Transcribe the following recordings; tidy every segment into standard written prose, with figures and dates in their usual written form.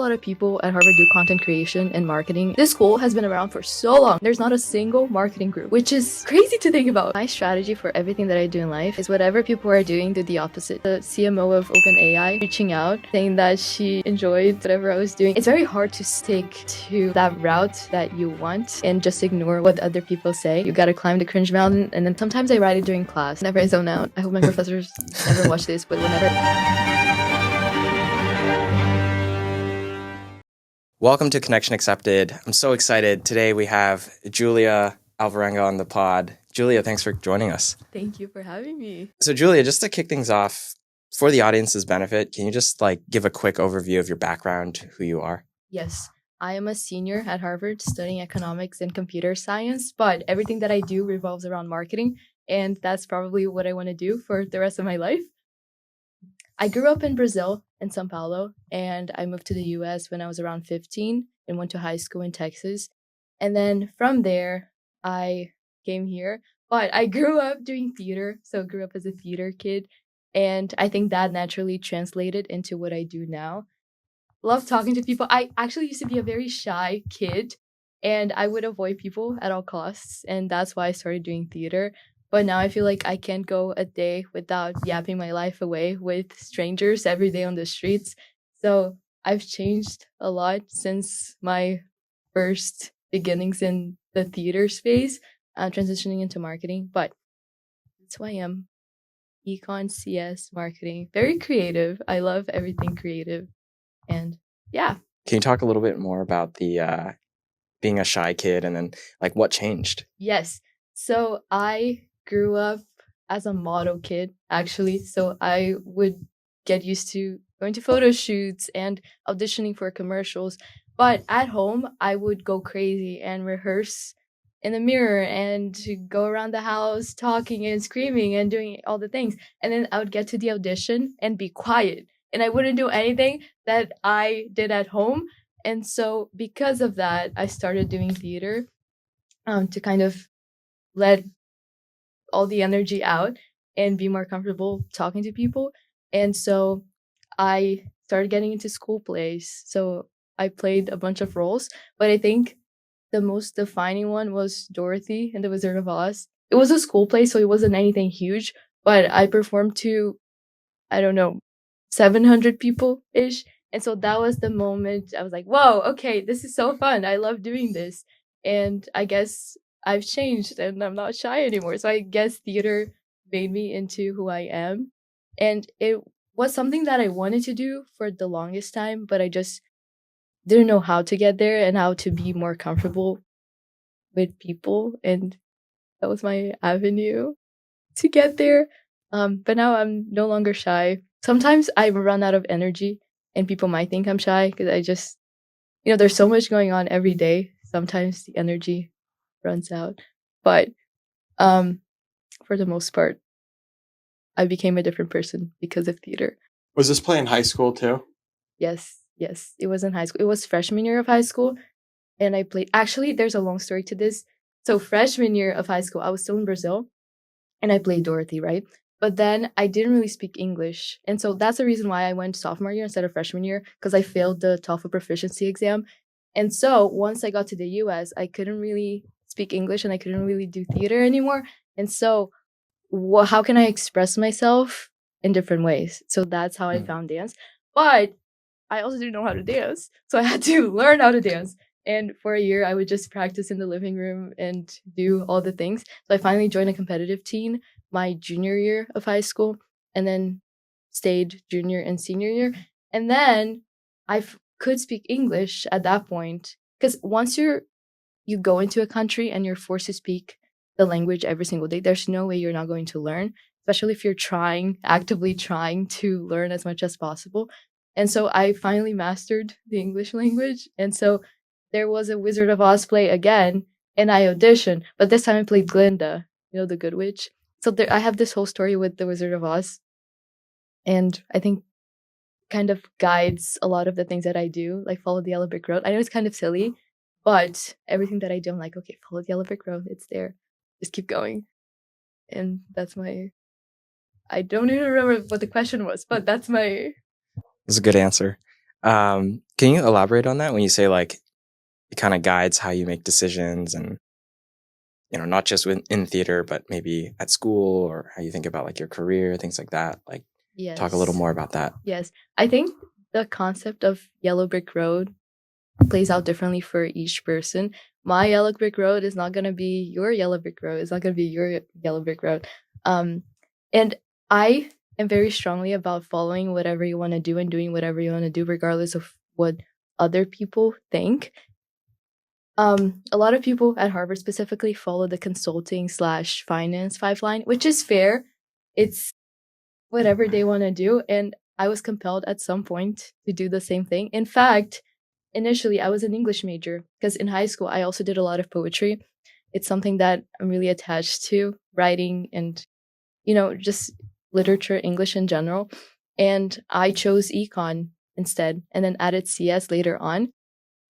lot of people at Harvard do content creation and marketing. This school has been around for so long. There's not a single marketing group, which is crazy to think about. My strategy for everything that I do in life is whatever people are doing, do the opposite. The CMO of OpenAI reaching out, saying that she enjoyed whatever I was doing. It's very hard to stick to that route that you want and just ignore what other people say. You gotta climb the cringe mountain, and then sometimes I write it during class. Whenever I zone out. I hope my professors never watch this, but whenever... Welcome to Connection Accepted. I'm so excited. Today we have Julia Alvarenga on the pod. Julia, thanks for joining us. Thank you for having me. So Julia, just to kick things off, for the audience's benefit, can you just give a quick overview of your background, who you are? Yes, I am a senior at Harvard studying economics and computer science, but everything that I do revolves around marketing, and that's probably what I want to do for the rest of my life. I grew up in Brazil, in São Paulo, and I moved to the US when I was around 15 and went to high school in Texas. And then from there, I came here. But I grew up doing theater, so grew up as a theater kid. And I think that naturally translated into what I do now. Love talking to people. I actually used to be a very shy kid, and I would avoid people at all costs. And that's why I started doing theater. But now I feel like I can't go a day without yapping my life away with strangers every day on the streets. So I've changed a lot since my first beginnings in the theater space, transitioning into marketing. But that's who I am. Econ, CS, marketing. Very creative. I love everything creative. And yeah. Can you talk a little bit more about the being a shy kid and then what changed? Yes. So I grew up as a model kid, actually. So I would get used to going to photo shoots and auditioning for commercials. But at home, I would go crazy and rehearse in the mirror and go around the house talking and screaming and doing all the things. And then I would get to the audition and be quiet. And I wouldn't do anything that I did at home. And so because of that, I started doing theater to kind of let all the energy out and be more comfortable talking to people. And so I started getting into school plays. So I played a bunch of roles, but I think the most defining one was Dorothy in The Wizard of Oz. It was a school play, so it wasn't anything huge, but I performed to, 700 people-ish. And so that was the moment I was like, whoa, okay, this is so fun. I love doing this. And I guess I've changed and I'm not shy anymore. So I guess theater made me into who I am. And it was something that I wanted to do for the longest time, but I just didn't know how to get there and how to be more comfortable with people. And that was my avenue to get there. But now I'm no longer shy. Sometimes I run out of energy and people might think I'm shy because I just, there's so much going on every day. Sometimes the energy runs out. But for the most part, I became a different person because of theater. Was this play in high school too? Yes. It was in high school. It was freshman year of high school. And I played, actually, there's a long story to this. So freshman year of high school, I was still in Brazil and I played Dorothy, right? But then I didn't really speak English. And so that's the reason why I went sophomore year instead of freshman year, because I failed the TOEFL proficiency exam. And so once I got to the US, I couldn't really speak English and I couldn't really do theater anymore. And so how can I express myself in different ways? So that's how I found dance. But I also didn't know how to dance. So I had to learn how to dance. And for a year, I would just practice in the living room and do all the things. So I finally joined a competitive team my junior year of high school and then stayed junior and senior year. And then I could speak English at that point. Because once you go into a country and you're forced to speak the language every single day, there's no way you're not going to learn, especially if you're actively trying to learn as much as possible. And so I finally mastered the English language. And so there was a Wizard of Oz play again, and I auditioned. But this time I played Glinda, the Good Witch. So I have this whole story with the Wizard of Oz. And I think kind of guides a lot of the things that I do, like follow the yellow brick road. I know it's kind of silly, but everything that I do, I'm like, okay, follow the yellow brick road. It's there. Just keep going. And that's I don't even remember what the question was, but that's That's a good answer. Can you elaborate on that when you say like it kind of guides how you make decisions and not just in theater, but maybe at school or how you think about like your career, things like that. Like talk a little Yes. more about that. Yes. I think the concept of yellow brick road plays out differently for each person. My yellow brick road is not going to be your yellow brick road. It's not going to be your yellow brick road. And I am very strongly about following whatever you want to do and doing whatever you want to do, regardless of what other people think. A lot of people at Harvard specifically follow the consulting/finance 5 line, which is fair. It's whatever they want to do. And I was compelled at some point to do the same thing. In fact, initially I was an English major because in high school I also did a lot of poetry. It's something that I'm really attached to, writing and, just literature, English in general. And I chose econ instead and then added CS later on,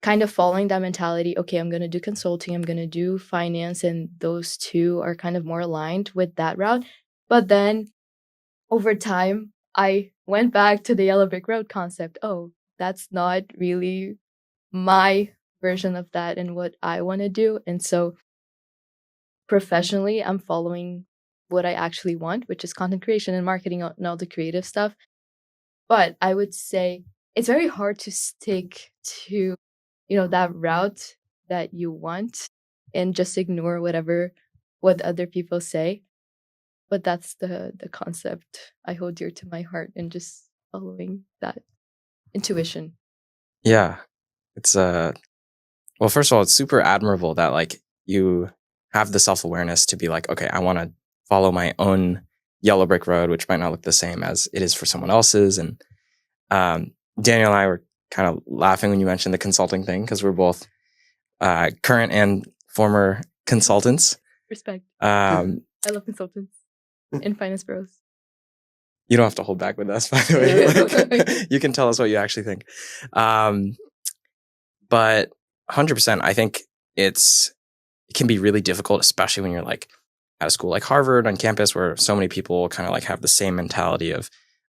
kind of following that mentality. Okay, I'm going to do consulting, I'm going to do finance, and those two are kind of more aligned with that route. But then over time, I went back to the yellow brick road concept. Oh, that's not really my version of that and what I want to do. And so professionally, I'm following what I actually want, which is content creation and marketing and all the creative stuff. But I would say it's very hard to stick to, that route that you want and just ignore what other people say. But that's the concept I hold dear to my heart and just following that intuition. Yeah. It's well, first of all, it's super admirable that like you have the self-awareness to be like, okay, I want to follow my own yellow brick road, which might not look the same as it is for someone else's. And Daniel and I were kind of laughing when you mentioned the consulting thing because we're both current and former consultants. Respect. I love consultants and finance bros. You don't have to hold back with us, by the way. Like, you can tell us what you actually think. But 100%, I think it can be really difficult, especially when you're like at a school like Harvard on campus where so many people kind of like have the same mentality of,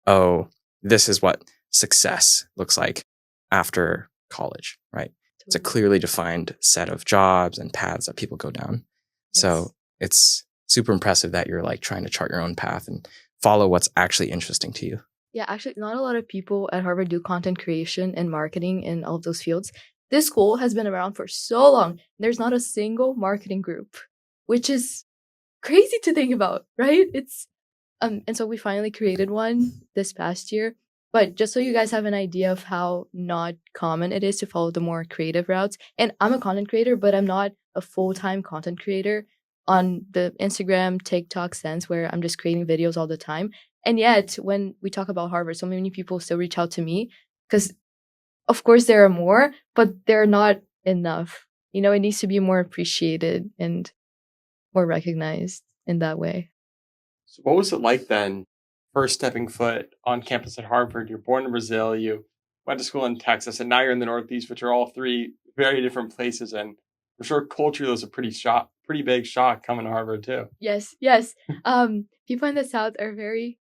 oh, this is what success looks like after college, right? It's a clearly defined set of jobs and paths that people go down. Yes. So it's super impressive that you're like trying to chart your own path and follow what's actually interesting to you. Yeah, actually, not a lot of people at Harvard do content creation and marketing in all of those fields. This school has been around for so long. There's not a single marketing group, which is crazy to think about, right? It's and so we finally created one this past year. But just so you guys have an idea of how not common it is to follow the more creative routes. And I'm a content creator, but I'm not a full-time content creator on the Instagram, TikTok sense where I'm just creating videos all the time. And yet, when we talk about Harvard, so many people still reach out to me because, of course, there are more, but they're not enough. It needs to be more appreciated and more recognized in that way. So what was it like then, first stepping foot on campus at Harvard? You're born in Brazil, you went to school in Texas, and now you're in the Northeast, which are all three very different places. And I'm sure culturally was a pretty big shock coming to Harvard too. Yes. People in the South are very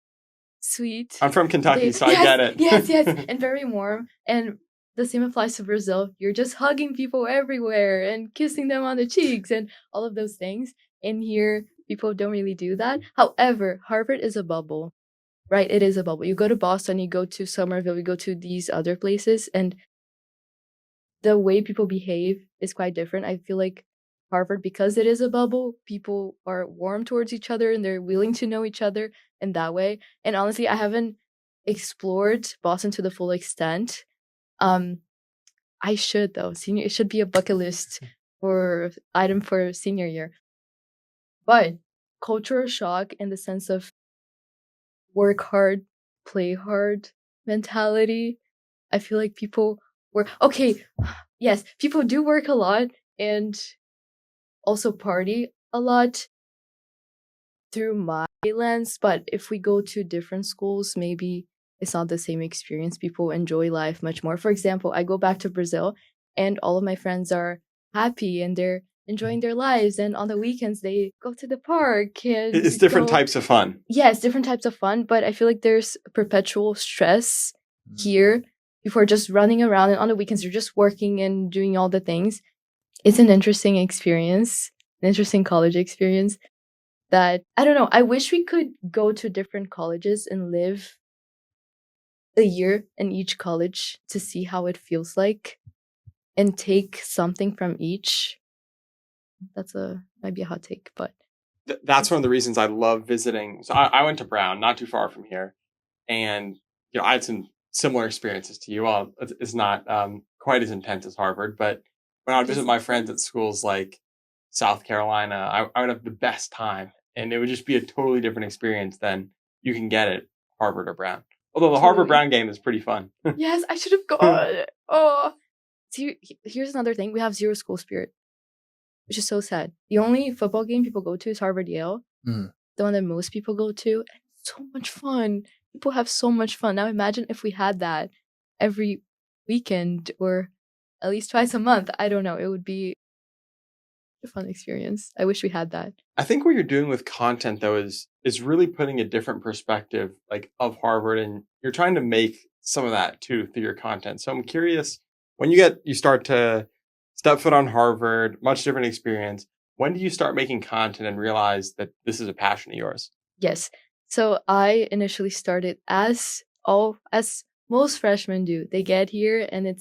sweet. I'm from Kentucky, so I get it. Yes, and very warm. And the same applies to Brazil. You're just hugging people everywhere and kissing them on the cheeks and all of those things. And here, people don't really do that. However, Harvard is a bubble, right? It is a bubble. You go to Boston, you go to Somerville, you go to these other places, and the way people behave is quite different. I feel like Harvard, because it is a bubble, people are warm towards each other and they're willing to know each other in that way. And honestly, I haven't explored Boston to the full extent. I should though. It should be a bucket list item for senior year. But cultural shock in the sense of work hard, play hard mentality. I feel like people yes, people do work a lot and also party a lot through my lens. But if we go to different schools, maybe it's not the same experience. People enjoy life much more. For example, I go back to Brazil and all of my friends are happy and they're enjoying their lives. And on the weekends, they go to the park. And it's different types of fun. Yes, different types of fun. But I feel like there's perpetual stress here before just running around, and on the weekends you're just working and doing all the things. It's an interesting experience, an interesting college experience that I don't know. I wish we could go to different colleges and live a year in each college to see how it feels like and take something from each. Might be a hot take, but That's one of the reasons I love visiting. So I went to Brown, not too far from here, and I had some similar experiences to you. Well, it's not quite as intense as Harvard, but when I would visit my friends at schools like South Carolina, I would have the best time, and it would just be a totally different experience than you can get at Harvard or Brown. Although the Harvard Brown game is pretty fun. Yes, I should have gone. Oh, see, here's another thing: we have zero school spirit, which is so sad. The only football game people go to is Harvard Yale, the one that most people go to. And it's so much fun. People have so much fun. Now imagine if we had that every weekend or at least twice a month. I don't know. It would be a fun experience. I wish we had that. I think what you're doing with content though is really putting a different perspective of Harvard, and you're trying to make some of that too through your content. So I'm curious, when you start to step foot on Harvard, much different experience. When did you start making content and realize that this is a passion of yours? Yes. So I initially started as most freshmen do. They get here and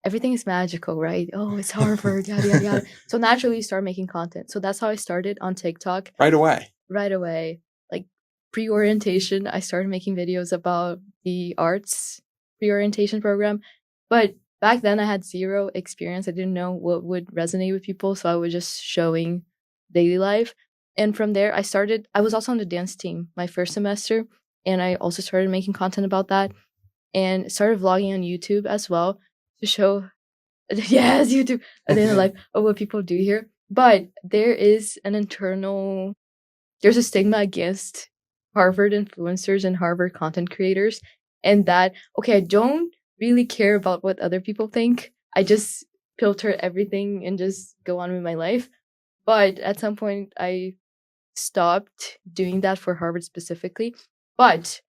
everything is magical, right? Oh, it's Harvard, yada yada yada. So naturally you start making content. So that's how I started on TikTok. Right away. Right away. Like pre-orientation, I started making videos about the arts pre-orientation program. But back then I had zero experience. I didn't know what would resonate with people. So I was just showing daily life. And from there, I was also on the dance team my first semester. And I also started making content about that and started vlogging on YouTube as well to show, yes, YouTube, a day in the life of what people do here. But there's a stigma against Harvard influencers and Harvard content creators. And that, okay, I don't really care about what other people think. I just filter everything and just go on with my life. But at some point, I stopped doing that for Harvard specifically. But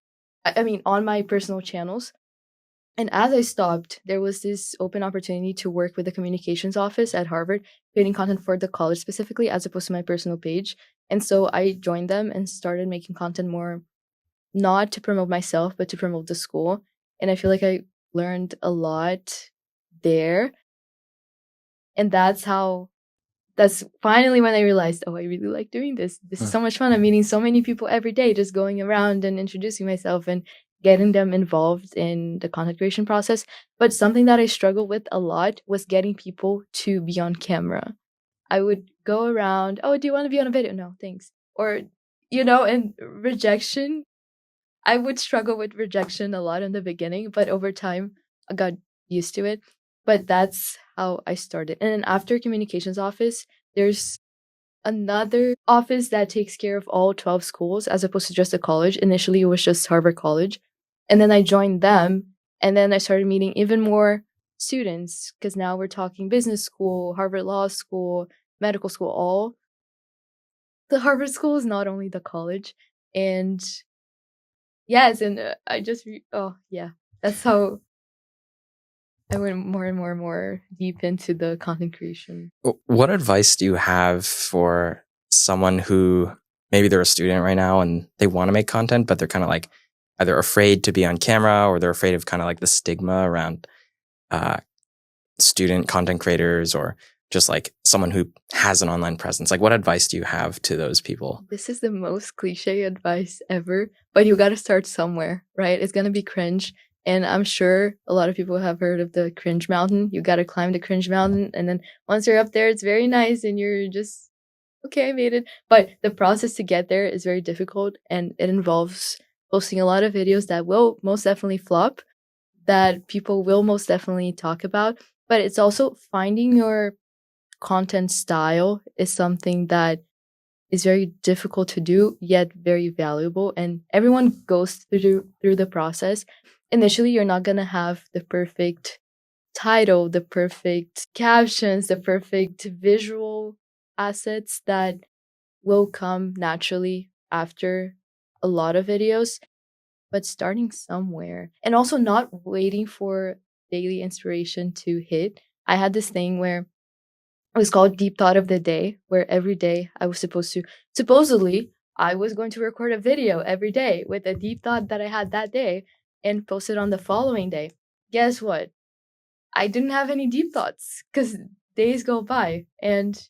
I mean, on my personal channels. And as I stopped, there was this open opportunity to work with the communications office at Harvard, creating content for the college specifically, as opposed to my personal page. And so I joined them and started making content more, not to promote myself, but to promote the school. And I feel like I learned a lot there. And that's finally when I realized, oh, I really like doing this. This is so much fun. I'm meeting so many people every day, just going around and introducing myself and getting them involved in the content creation process. But something that I struggled with a lot was getting people to be on camera. I would go around, oh, do you want to be on a video? No, thanks. Or, and rejection. I would struggle with rejection a lot in the beginning, but over time, I got used to it. But that's how I started. And then after communications office, there's another office that takes care of all 12 schools as opposed to just a college. Initially, it was just Harvard College. And then I joined them. And then I started meeting even more students because now we're talking business school, Harvard Law School, medical school, all. The Harvard school is not only the college. And yes, and that's how I went more and more and more deep into the content creation. What advice do you have for someone who maybe they're a student right now and they want to make content, but they're kind of like either afraid to be on camera or they're afraid of kind of like the stigma around student content creators or just like someone who has an online presence? Like, what advice do you have to those people? This is the most cliche advice ever, but you got to start somewhere, right? It's going to be cringe. And I'm sure a lot of people have heard of the cringe mountain. You got to climb the cringe mountain. And then once you're up there, it's very nice and you're just, okay, I made it. But the process to get there is very difficult. And it involves posting a lot of videos that will most definitely flop, that people will most definitely talk about. But it's also finding your content style is something that is very difficult to do, yet very valuable. And everyone goes through the process. Initially, you're not going to have the perfect title, the perfect captions, the perfect visual assets that will come naturally after a lot of videos. but starting somewhere and also not waiting for daily inspiration to hit. I had this thing where it was called Deep Thought of the Day, where every day I was supposedly, I was going to record a video every day with a deep thought that I had that day and post it on the following day. Guess what? I didn't have any deep thoughts because days go by and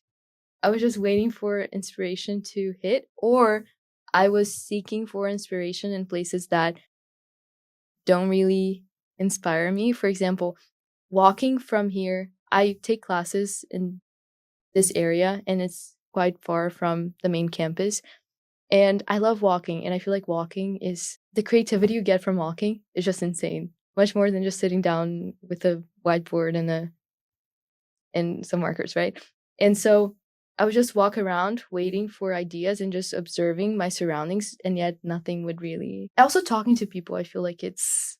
I was just waiting for inspiration to hit, or I was seeking for inspiration in places that don't really inspire me. For example, walking from here, I take classes in this area and it's quite far from the main campus. And I love walking, and I feel like walking is the creativity you get from walking is just insane. Much more than just sitting down with a whiteboard and some markers, right? And so I would just walk around waiting for ideas and just observing my surroundings, and yet nothing would really. Also, talking to people, I feel like it's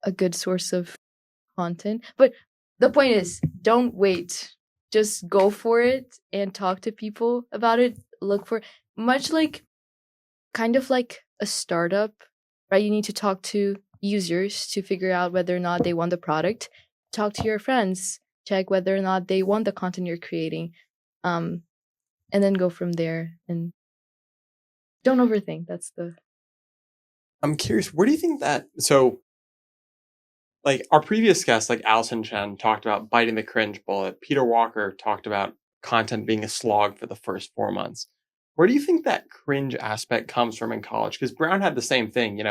a good source of content. But the point is, don't wait. Just go for it and talk to people about it. Look for much like kind of like a startup, right? You need to talk to users to figure out whether or not they want the product. Talk to your friends, check whether or not they want the content you're creating, and then go from there. And don't overthink. That's the. I'm curious, where do you think that? So, like our previous guest, like Allison Chen, talked about biting the cringe bullet. Peter Walker talked about content being a slog for the first 4 months. Where do you think that cringe aspect comes from in college? Because Brown had the same thing. When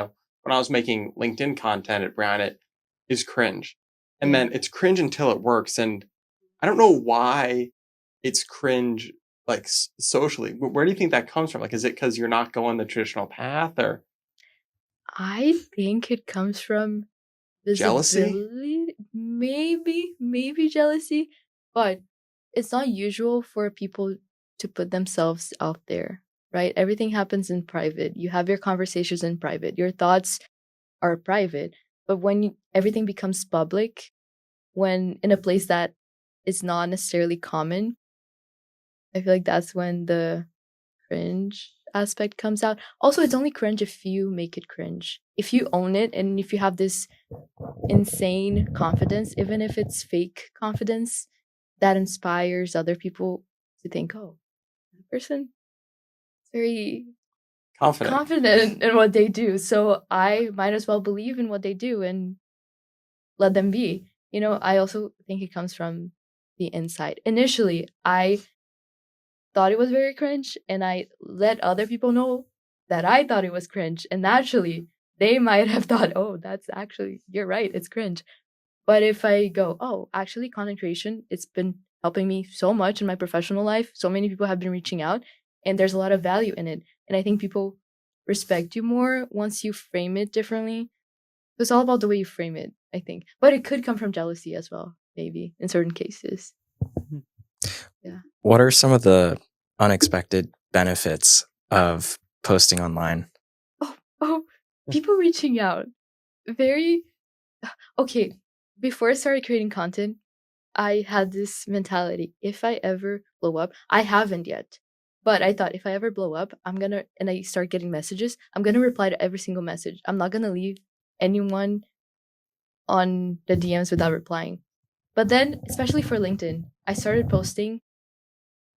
I was making LinkedIn content at Brown, it is cringe. And Yeah. then it's cringe until it works. And I don't know why it's cringe, like socially. Where do you think that comes from? Like, is it because you're not going the traditional path or I think it comes from jealousy? visibility, maybe jealousy, but it's not usual for people to put themselves out there, right? Everything happens in private. You have your conversations in private. Your thoughts are private. But when everything becomes public, when in a place that is not necessarily common, I feel like that's when the cringe aspect comes out. Also, it's only cringe if you make it cringe. If you own it and if you have this insane confidence, even if it's fake confidence, that inspires other people to think, oh, that person is very Confident. confident in what they do. So I might as well believe in what they do and let them be. I also think it comes from the inside. Initially, I thought it was very cringe and I let other people know that I thought it was cringe. And naturally, they might have thought, oh, that's actually, you're right, it's cringe. But if I go, oh, actually, content creation, it's been helping me so much in my professional life. So many people have been reaching out and there's a lot of value in it. And I think people respect you more once you frame it differently. It's all about the way you frame it, I think. But it could come from jealousy as well, maybe in certain cases. Yeah. What are some of the unexpected benefits of posting online? Oh, people reaching out. Very okay. Before I started creating content, I had this mentality. If I ever blow up, I haven't yet. But I thought if I ever blow up, and I start getting messages, I'm gonna reply to every single message. I'm not gonna leave anyone on the DMs without replying. But then, especially for LinkedIn, I started posting.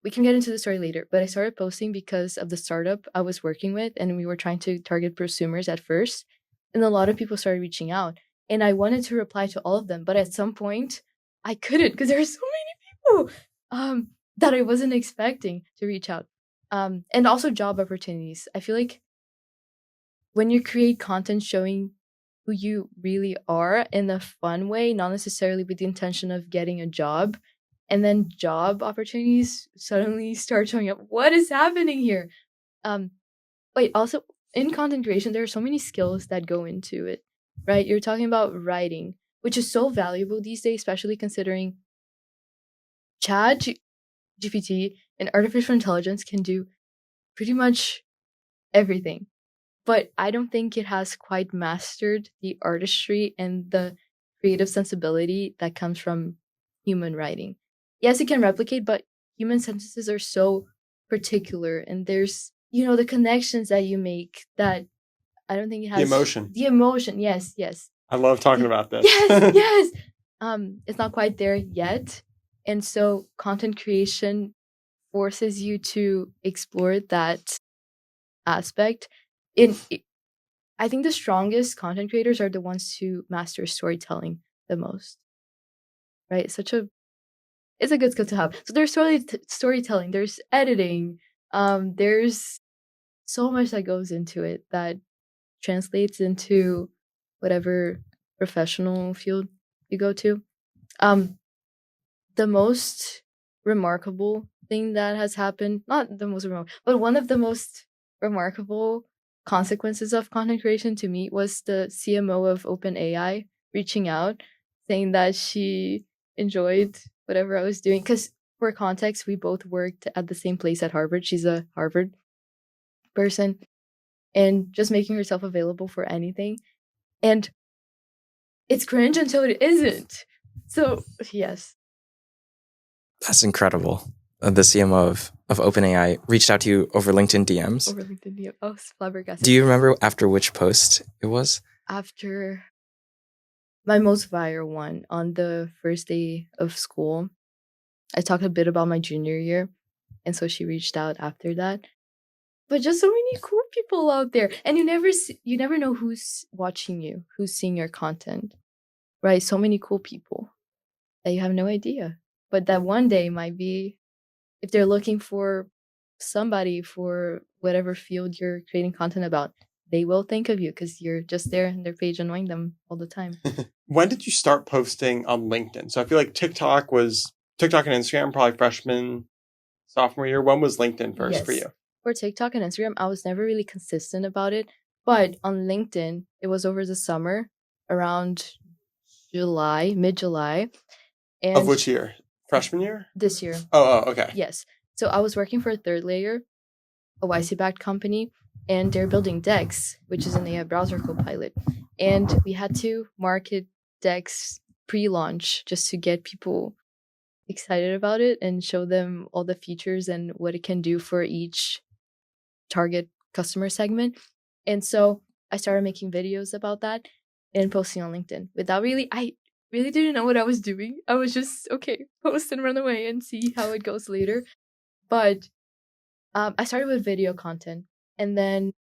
We can get into the story later, but I started posting because of the startup I was working with, and we were trying to target prosumers at first. And a lot of people started reaching out, and I wanted to reply to all of them, but at some point, I couldn't because there are so many people that I wasn't expecting to reach out. And also job opportunities. I feel like when you create content showing who you really are in a fun way, not necessarily with the intention of getting a job, and then job opportunities suddenly start showing up. What is happening here? Um, wait, also in content creation, there are so many skills that go into it, right? You're talking about writing, which is so valuable these days, especially considering GPT and artificial intelligence can do pretty much everything. But I don't think it has quite mastered the artistry and the creative sensibility that comes from human writing. Yes, it can replicate, but human sentences are so particular, and there's the connections that you make that I don't think it has The emotion. The emotion, yes. I love talking about this. Yes. It's not quite there yet. And so content creation forces you to explore that aspect. I think the strongest content creators are the ones who master storytelling the most. Right? It's a good skill to have. So there's storytelling, there's editing, there's so much that goes into it that translates into whatever professional field you go to. The most remarkable thing that has happened, not the most remarkable, but one of the most remarkable consequences of content creation to me was the CMO of OpenAI reaching out saying that she enjoyed whatever I was doing. Because for context, we both worked at the same place at Harvard. She's a Harvard person and just making herself available for anything. And it's cringe until it isn't. So, yes. That's incredible. The CMO of OpenAI reached out to you over LinkedIn DMs. Over LinkedIn DMs. Oh, flabbergasted. Do you remember after which post it was? After my most viral one on the first day of school. I talked a bit about my junior year. And so she reached out after that. But just so many cool people out there. And you never know who's watching you, who's seeing your content. Right? So many cool people that you have no idea. But that one day might be, if they're looking for somebody for whatever field you're creating content about, they will think of you because you're just there on their page annoying them all the time. When did you start posting on LinkedIn? So I feel like TikTok and Instagram, probably freshman, sophomore year. When was LinkedIn first for you? For TikTok and Instagram, I was never really consistent about it. But on LinkedIn, it was over the summer, around July, mid-July. And of which year? Freshman year? This year. Oh, okay. Yes. So I was working for Third Layer, a YC-backed company, and they're building Dex, which is an AI browser copilot. And we had to market Dex pre-launch just to get people excited about it and show them all the features and what it can do for each target customer segment. And so I started making videos about that and posting on LinkedIn I really didn't know what I was doing. I was just, okay, post and run away and see how it goes later. But I started with video content. And then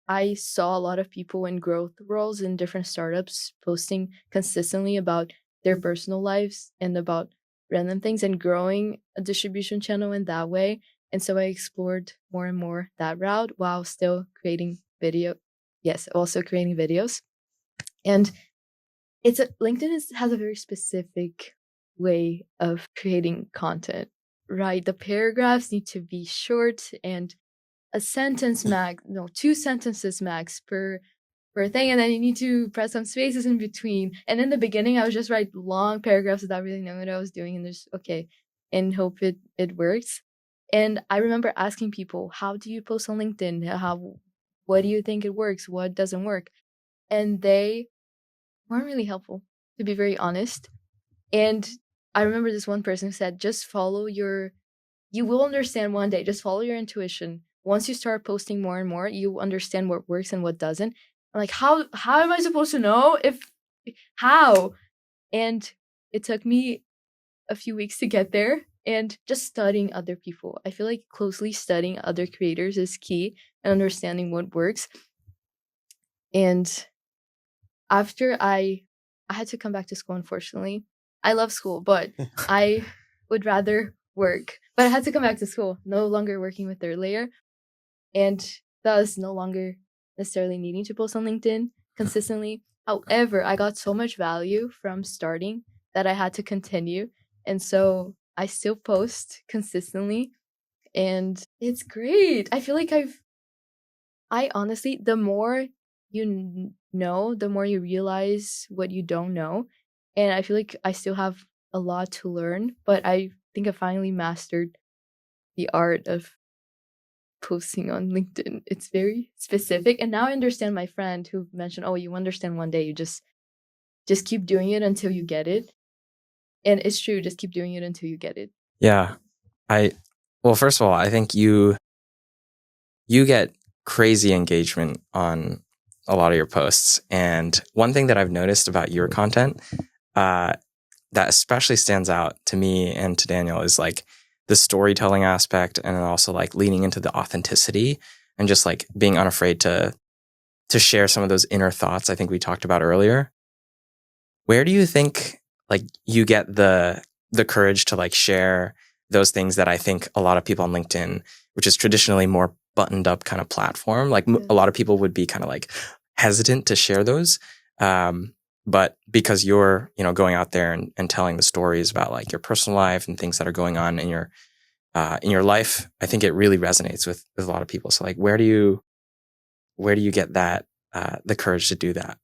I saw a lot of people in growth roles in different startups posting consistently about their personal lives and about random things and growing a distribution channel in that way. And so I explored more and more that route while still creating video. Yes, also creating videos. And LinkedIn has a very specific way of creating content, right? The paragraphs need to be short and a sentence max, no, 2 sentences max per thing, and then you need to press some spaces in between. And in the beginning, I would just write long paragraphs without really knowing what I was doing, and just and hope it works. And I remember asking people, "How do you post on LinkedIn? What do you think it works? What doesn't work?" And they weren't really helpful, to be very honest. And I remember this one person who said, "Just follow you will understand one day. Just follow your intuition. Once you start posting more and more, you understand what works and what doesn't." I'm like, how am I supposed to know how? And it took me a few weeks to get there and just studying other people. I feel like closely studying other creators is key and understanding what works. And after I had to come back to school, unfortunately. I love school, but I would rather work. But I had to come back to school, no longer working with Third Layer, and thus no longer necessarily needing to post on LinkedIn consistently. However, I got so much value from starting that I had to continue. And so I still post consistently, and it's great. I feel like I honestly, the more you know, the more you realize what you don't know. And I feel like I still have a lot to learn, but I think I finally mastered the art of posting on LinkedIn. It's very specific. And now I understand my friend who mentioned, "Oh, you understand one day, you just keep doing it until you get it." And it's true, just keep doing it until you get it. Yeah. Well, first of all, I think you get crazy engagement on a lot of your posts. And one thing that I've noticed about your content that especially stands out to me and to Daniel is like the storytelling aspect, and then also like leaning into the authenticity and just like being unafraid to share some of those inner thoughts I think we talked about earlier. Where do you think like you get the courage to like share those things that I think a lot of people on LinkedIn, which is traditionally more buttoned up kind of platform, like a lot of people would be kind of like hesitant to share those. But because you're, going out there and telling the stories about like your personal life and things that are going on in your life, I think it really resonates with a lot of people. So like, where do you get that, the courage to do that?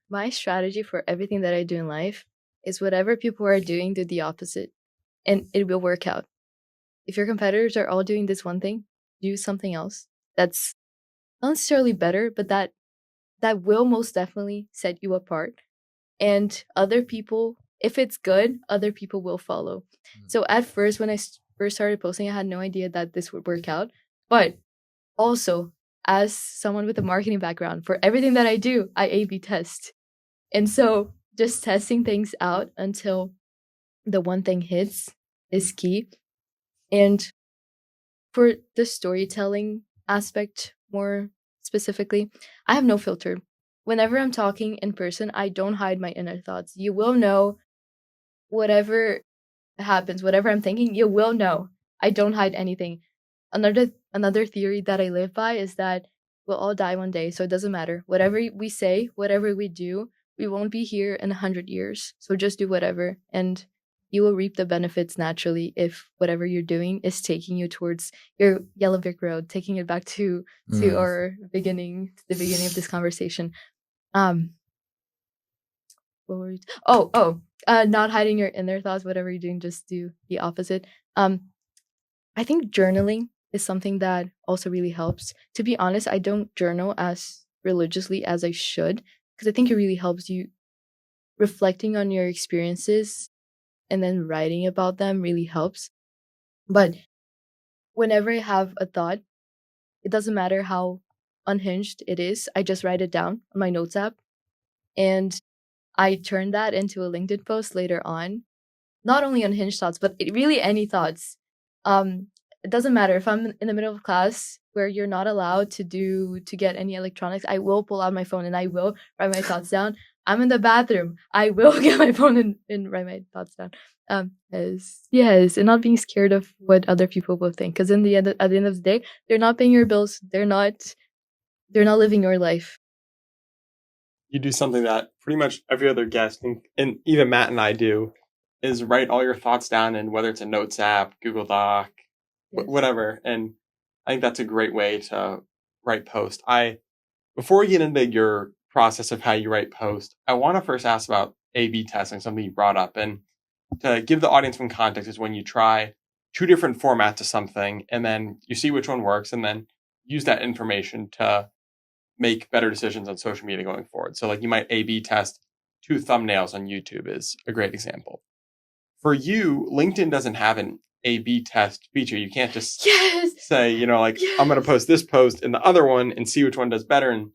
My strategy for everything that I do in life is whatever people are doing, do the opposite, and it will work out. If your competitors are all doing this one thing, do something else that's not necessarily better, but that will most definitely set you apart. And other people, if it's good, other people will follow. So at first, when I first started posting, I had no idea that this would work out. But also, as someone with a marketing background, for everything that I do, I A/B test. And so just testing things out until the one thing hits is key. And for the storytelling aspect more specifically, I have no filter. Whenever I'm talking in person, I don't hide my inner thoughts. You will know whatever happens, whatever I'm thinking, you will know. I don't hide anything. Another theory that I live by is that we'll all die one day, so it doesn't matter. Whatever we say, whatever we do, we won't be here in 100 years. So just do whatever, and you will reap the benefits naturally if whatever you're doing is taking you towards your yellow brick road, taking it back to our beginning, to the beginning of this conversation. What were not hiding your inner thoughts. Whatever you're doing, just do the opposite. I think journaling is something that also really helps. To be honest, I don't journal as religiously as I should, because I think it really helps you reflecting on your experiences and then writing about them really helps. But whenever I have a thought, it doesn't matter how unhinged it is, I just write it down on my notes app, and I turn that into a LinkedIn post later on. Not only unhinged thoughts, but really any thoughts. It doesn't matter if I'm in the middle of class where you're not allowed to get any electronics. I will pull out my phone and I will write my thoughts down. I'm in the bathroom. I will get my phone and write my thoughts down. Yes, and not being scared of what other people will think. Because at the end of the day, they're not paying your bills. They're not living your life. You do something that pretty much every other guest, and even Matt and I do, is write all your thoughts down, and whether it's a notes app, Google Doc, whatever. And I think that's a great way to write post. Before we get into your process of how you write post, I want to first ask about A/B testing, something you brought up. And to give the audience some context is when you try two different formats of something, and then you see which one works, and then use that information to make better decisions on social media going forward. So like you might A/B test two thumbnails on YouTube is a great example. For you, LinkedIn doesn't have an A/B test feature. You can't just say, I'm going to post this post and the other one and see which one does better, and,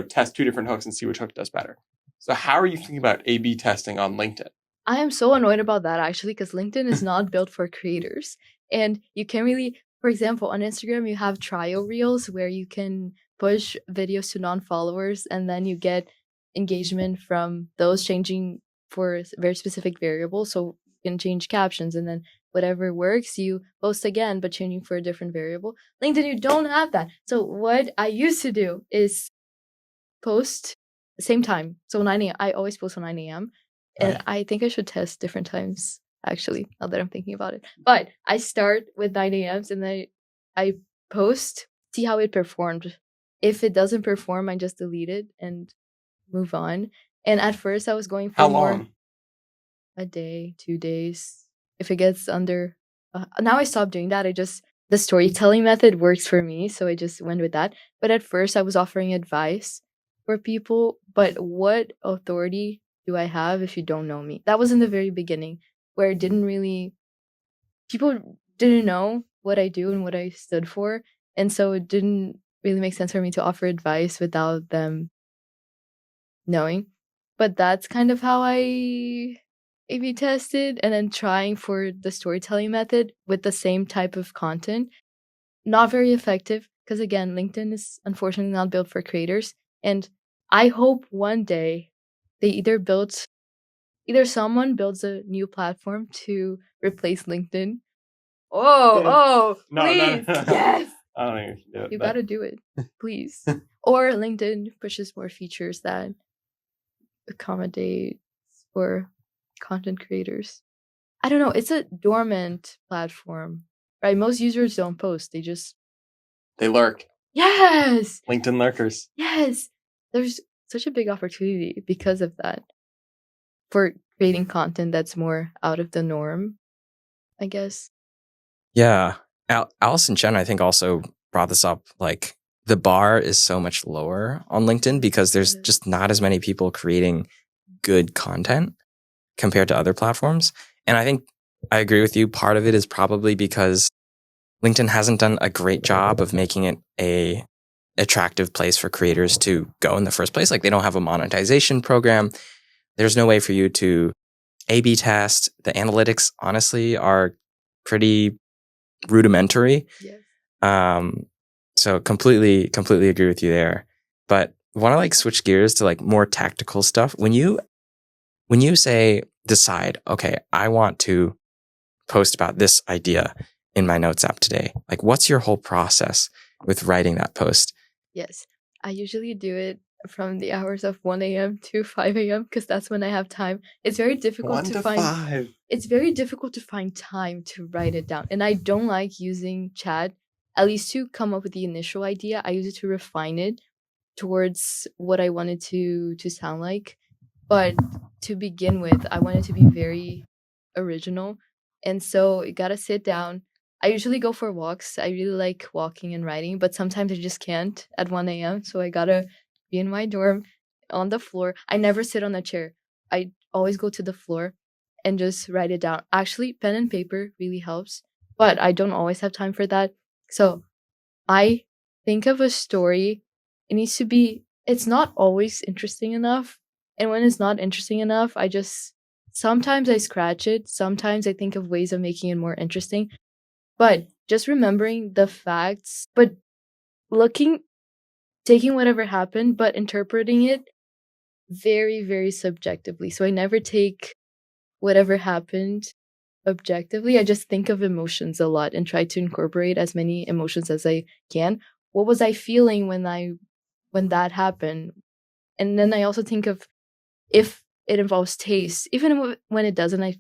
test two different hooks and see which hook does better. So how are you thinking about A/B testing on LinkedIn? I am so annoyed about that, actually, because LinkedIn is not built for creators. And you can really, for example, on Instagram, you have trial reels where you can push videos to non-followers, and then you get engagement from those changing for very specific variables. So you can change captions, and then whatever works, you post again, but changing for a different variable. LinkedIn, you don't have that. So what I used to do is post the same time. So 9 a.m. I always post on 9 a.m. And I think I should test different times, actually, now that I'm thinking about it. But I start with 9 a.m.s and then I post, see how it performed. If it doesn't perform, I just delete it and move on. And at first I was going for How more long? a day, 2 days. If it gets under, now I stopped doing that. The storytelling method works for me, so I just went with that. But at first I was offering advice for people, but what authority do I have if you don't know me? That was in the very beginning, where people didn't know what I do and what I stood for. And so it didn't really make sense for me to offer advice without them knowing. But that's kind of how I A/B tested, and then trying for the storytelling method with the same type of content. Not very effective because, again, LinkedIn is unfortunately not built for creators. And I hope one day they either someone builds a new platform to replace LinkedIn. Oh, No, please. Yes. I don't think you should do it. You gotta do it, please. Or LinkedIn pushes more features that accommodate for content creators. I don't know. It's a dormant platform, right? Most users don't post. They lurk. Yes, LinkedIn lurkers. yes. There's such a big opportunity because of that for creating content that's more out of the norm, I guess. Yeah. Alice and Chen, I think, also brought this up. Like, the bar is so much lower on LinkedIn because there's just not as many people creating good content compared to other platforms. And I think I agree with you. Part of it is probably because LinkedIn hasn't done a great job of making it a attractive place for creators to go in the first place. Like, they don't have a monetization program. There's no way for you to A/B test. The analytics, honestly, are pretty rudimentary. Yes. So completely agree with you there. But want to like switch gears to like more tactical stuff. When you decide, okay, I want to post about this idea in my notes app today, like, what's your whole process with writing that post? Yes. I usually do it from the hours of 1 a.m. to 5 a.m. because that's when I have time. It's very difficult 1 to to find 5. it's very difficult to find time to write it down. And I don't like using chat, at least to come up with the initial idea. I use it to refine it towards what I wanted to sound like. But to begin with, I want it to be very original. And so you gotta sit down. I usually go for walks. I really like walking and writing, but sometimes I just can't at 1 a.m. So I gotta be in my dorm on the floor. I never sit on a chair. I always go to the floor and just write it down. Actually, pen and paper really helps, but I don't always have time for that. So I think of a story. It needs to be, it's not always interesting enough. And when it's not interesting enough, sometimes I scratch it. Sometimes I think of ways of making it more interesting. But just remembering the facts, but taking whatever happened, but interpreting it very, very subjectively. So I never take whatever happened objectively. I just think of emotions a lot and try to incorporate as many emotions as I can. What was I feeling when that happened? And then I also think of if it involves taste. Even when it doesn't, I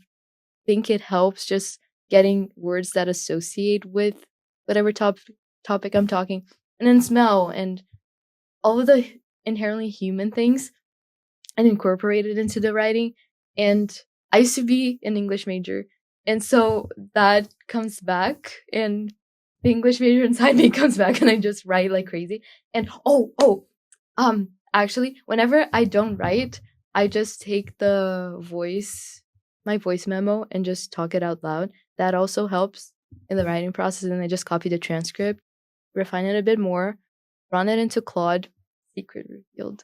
think it helps just getting words that associate with whatever topic I'm talking. And then smell and all of the inherently human things and incorporate it into the writing. And I used to be an English major. And so that comes back, and the English major inside me comes back, and I just write like crazy. And actually, whenever I don't write, I just take my voice memo, and just talk it out loud. That also helps in the writing process. And I just copy the transcript, refine it a bit more, run it into Claude. Secret revealed.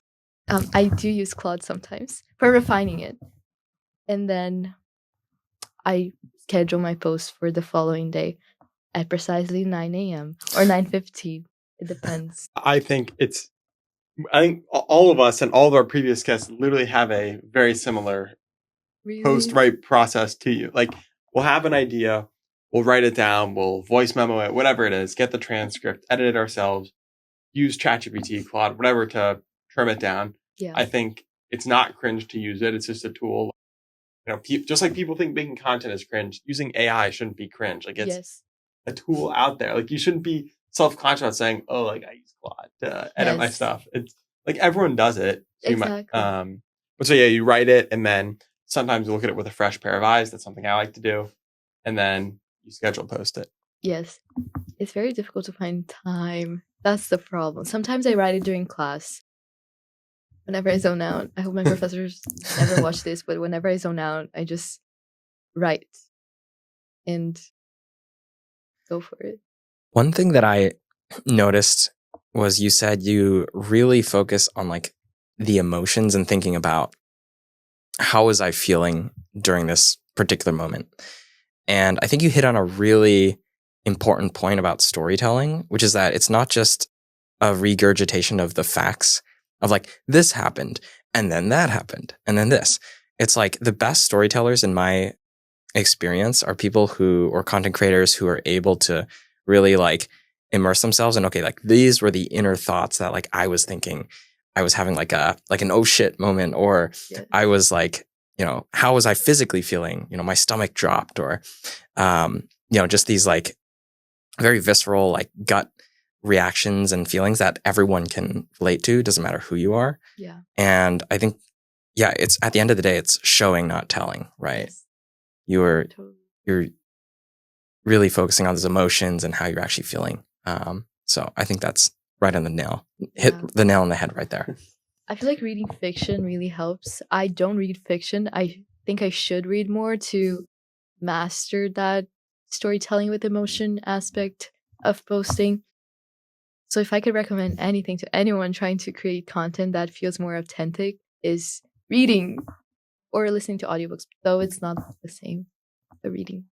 I do use Claude sometimes for refining it. And then I schedule my post for the following day at precisely 9 a.m. or 9:15. It depends. I think all of us and all of our previous guests literally have a very similar Really? post-write process to you. Like, we'll have an idea, we'll write it down, we'll voice memo it, whatever it is, get the transcript, edit it ourselves, use ChatGPT, Claude, whatever to trim it down. Yeah. I think it's not cringe to use it. It's just a tool. You know, just like people think making content is cringe, using AI shouldn't be cringe. Like, it's a tool out there. Like, you shouldn't be self-conscious about saying, oh, like, I use Claude to edit my stuff. It's like everyone does it. So exactly. But so yeah, you write it, and then sometimes you look at it with a fresh pair of eyes. That's something I like to do. And then you schedule post it. Yes. It's very difficult to find time. That's the problem. Sometimes I write it during class. Whenever I zone out, I hope my professors never watch this, but whenever I zone out, I just write and go for it. One thing that I noticed was you said you really focus on like the emotions and thinking about how was I feeling during this particular moment. And I think you hit on a really important point about storytelling, which is that it's not just a regurgitation of the facts of like, this happened, and then that happened, and then this. It's like the best storytellers in my experience are people or content creators who are able to really like immerse themselves in, okay, like these were the inner thoughts that like I was thinking. I was having like an oh shit moment, or I was like, how was I physically feeling? My stomach dropped, or, just these like very visceral, like gut reactions and feelings that everyone can relate to. Doesn't matter who you are. Yeah. And I think, it's at the end of the day, it's showing, not telling, right? Yes. You're really focusing on those emotions and how you're actually feeling. So I think that's right on the nail. Hit the nail on the head right there. I feel like reading fiction really helps. I don't read fiction. I think I should read more to master that storytelling with emotion aspect of posting. So if I could recommend anything to anyone trying to create content that feels more authentic, is reading or listening to audiobooks, though it's not the same, the reading.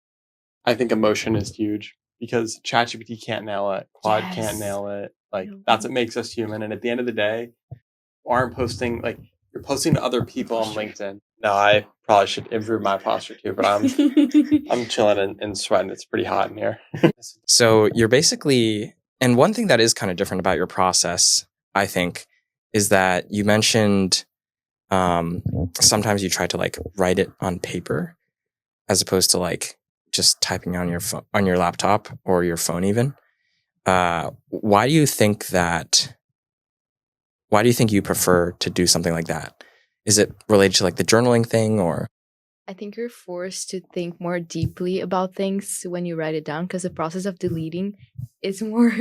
I think emotion is huge because ChatGPT can't nail it. Claude can't nail it. Like, that's what makes us human. And at the end of the day, aren't posting, like, you're posting to other people on LinkedIn. No, I probably should improve my posture too, but I'm chilling and sweating. It's pretty hot in here. So you're basically, and one thing that is kind of different about your process, I think, is that you mentioned sometimes you try to like write it on paper as opposed to like just typing on your phone, on your laptop or your phone even. Why do you think you prefer to do something like that? Is it related to like the journaling thing, or? I think you're forced to think more deeply about things when you write it down, because the process of deleting is more,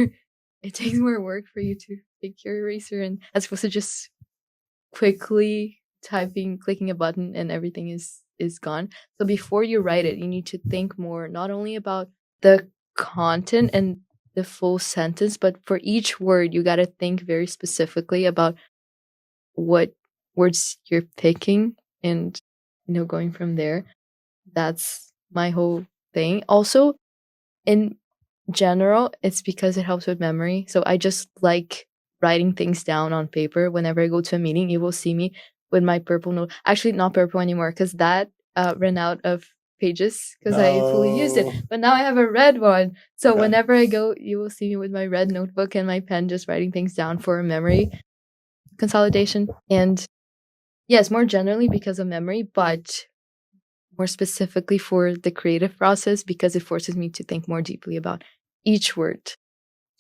it takes more work for you to pick your eraser, and as opposed to just quickly clicking a button and everything is gone. So before you write it, you need to think more, not only about the content and the full sentence, but for each word, you got to think very specifically about what words you're picking and, going from there. That's my whole thing. Also, in general, it's because it helps with memory. So I just like writing things down on paper. Whenever I go to a meeting, you will see me with my purple note. Actually, not purple anymore, because that ran out of pages because I fully used it. But now I have a red one. So whenever I go, you will see me with my red notebook and my pen, just writing things down for a memory consolidation. And yes, more generally because of memory, but more specifically for the creative process, because it forces me to think more deeply about each word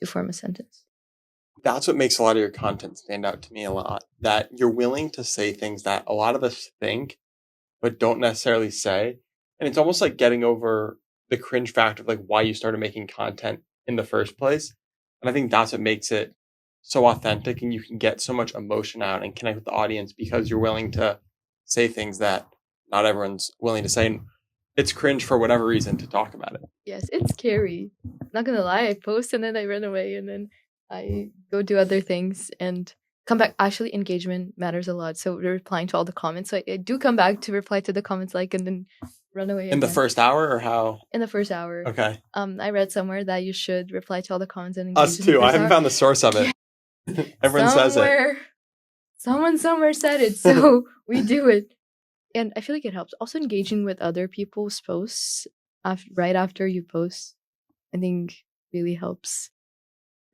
to form a sentence. That's what makes a lot of your content stand out to me a lot. That you're willing to say things that a lot of us think, but don't necessarily say. And it's almost like getting over the cringe factor of like why you started making content in the first place. And I think that's what makes it so authentic, and you can get so much emotion out and connect with the audience because you're willing to say things that not everyone's willing to say. And it's cringe for whatever reason to talk about it. Yes, it's scary. Not gonna lie, I post and then I run away and then I go do other things and come back. Actually, engagement matters a lot. So replying to all the comments. So I do come back to reply to the comments, like, and then run away in the first hour, or how? In the first hour. Okay. I read somewhere that you should reply to all the comments and engage. Us too. I haven't found the source of it. Everyone says it. Someone somewhere said it, so we do it. And I feel like it helps. Also, engaging with other people's posts right after you post, I think really helps.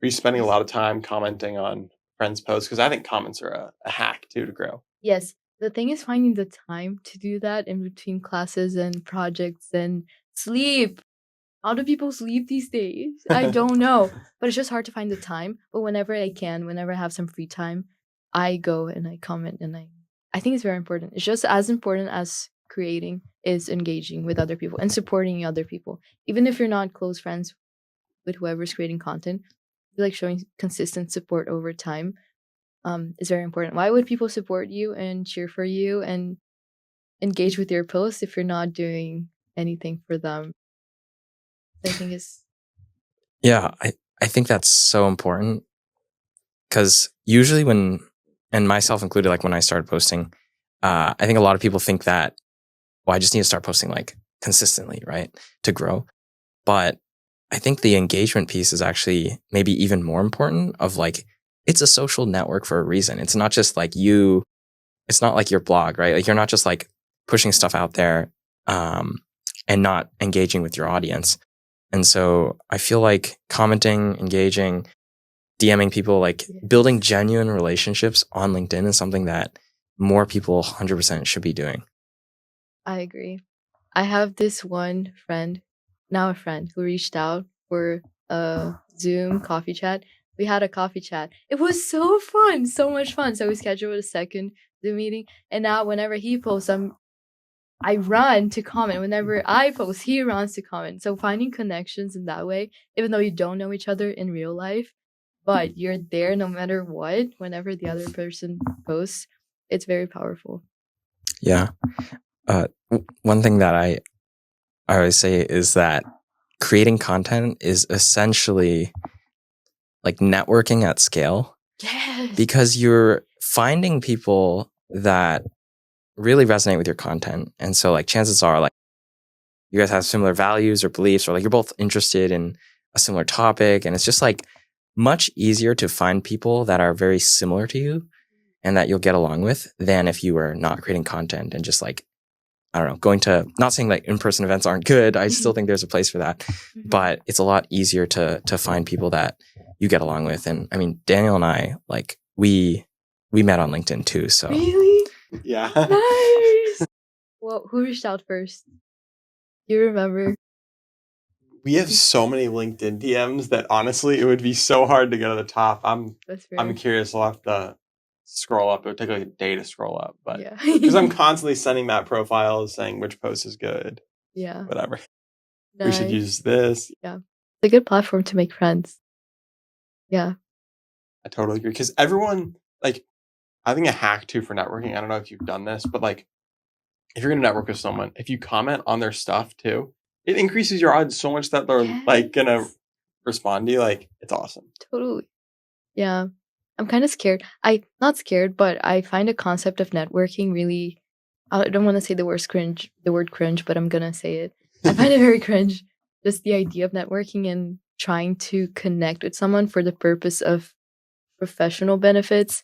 Are you spending a lot of time commenting on friends' posts? Because I think comments are a hack too to grow. Yes. The thing is finding the time to do that in between classes and projects and sleep. How do people sleep these days? I don't know. But it's just hard to find the time. But whenever I can, whenever I have some free time, I go and I comment, and I think it's very important. It's just as important as creating is engaging with other people and supporting other people. Even if you're not close friends with whoever's creating content, like showing consistent support over time is very important. Why would people support you and cheer for you and engage with your posts if you're not doing anything for them? I think is... Yeah, I think that's so important, because usually when and myself included, like when I started posting, I think a lot of people think that, well, I just need to start posting like consistently, right, to grow. But I think the engagement piece is actually maybe even more important of like, it's a social network for a reason. It's not just like it's not like your blog, right? Like you're not just like pushing stuff out there and not engaging with your audience. And so I feel like commenting, engaging, DMing people, like building genuine relationships on LinkedIn is something that more people 100% should be doing. I agree. I have this one friend, now a friend, who reached out for a Zoom coffee chat. We had a coffee chat. It was so fun, so much fun. So we scheduled a second Zoom meeting. And now whenever he posts, I run to comment. Whenever I post, he runs to comment. So finding connections in that way, even though you don't know each other in real life, but you're there no matter what, whenever the other person posts, it's very powerful. Yeah. One thing that I always say is that creating content is essentially like networking at scale. Yes. Because you're finding people that really resonate with your content. And so like chances are like you guys have similar values or beliefs, or like you're both interested in a similar topic. And it's just like much easier to find people that are very similar to you and that you'll get along with than if you were not creating content and just like, I don't know, going to, not saying like in-person events aren't good. I still think there's a place for that, but it's a lot easier to find people that you get along with. And I mean, Daniel and I, like we met on LinkedIn too. So Really? Yeah. Nice. Well, who reached out first? You remember? We have so many LinkedIn DMs that honestly, it would be so hard to go to the top. That's fair. I'm curious. I'll have to scroll up. It would take like a day to scroll up, but Yeah. because I'm constantly sending Matt profiles saying which post is good, Yeah. whatever. We should Nice. use this. Yeah. It's a good platform to make friends. Yeah. I totally agree. Because everyone, like, I think a hack too for networking, I don't know if you've done this, but like, if you're going to network with someone, if you comment on their stuff too, it increases your odds so much that they're like going to respond to you. Like, it's awesome. Totally. Yeah. I'm kind of scared. Not scared, but I find the concept of networking really, I don't want to say the word cringe, but I'm going to say it. I find it very cringe. Just the idea of networking and trying to connect with someone for the purpose of professional benefits.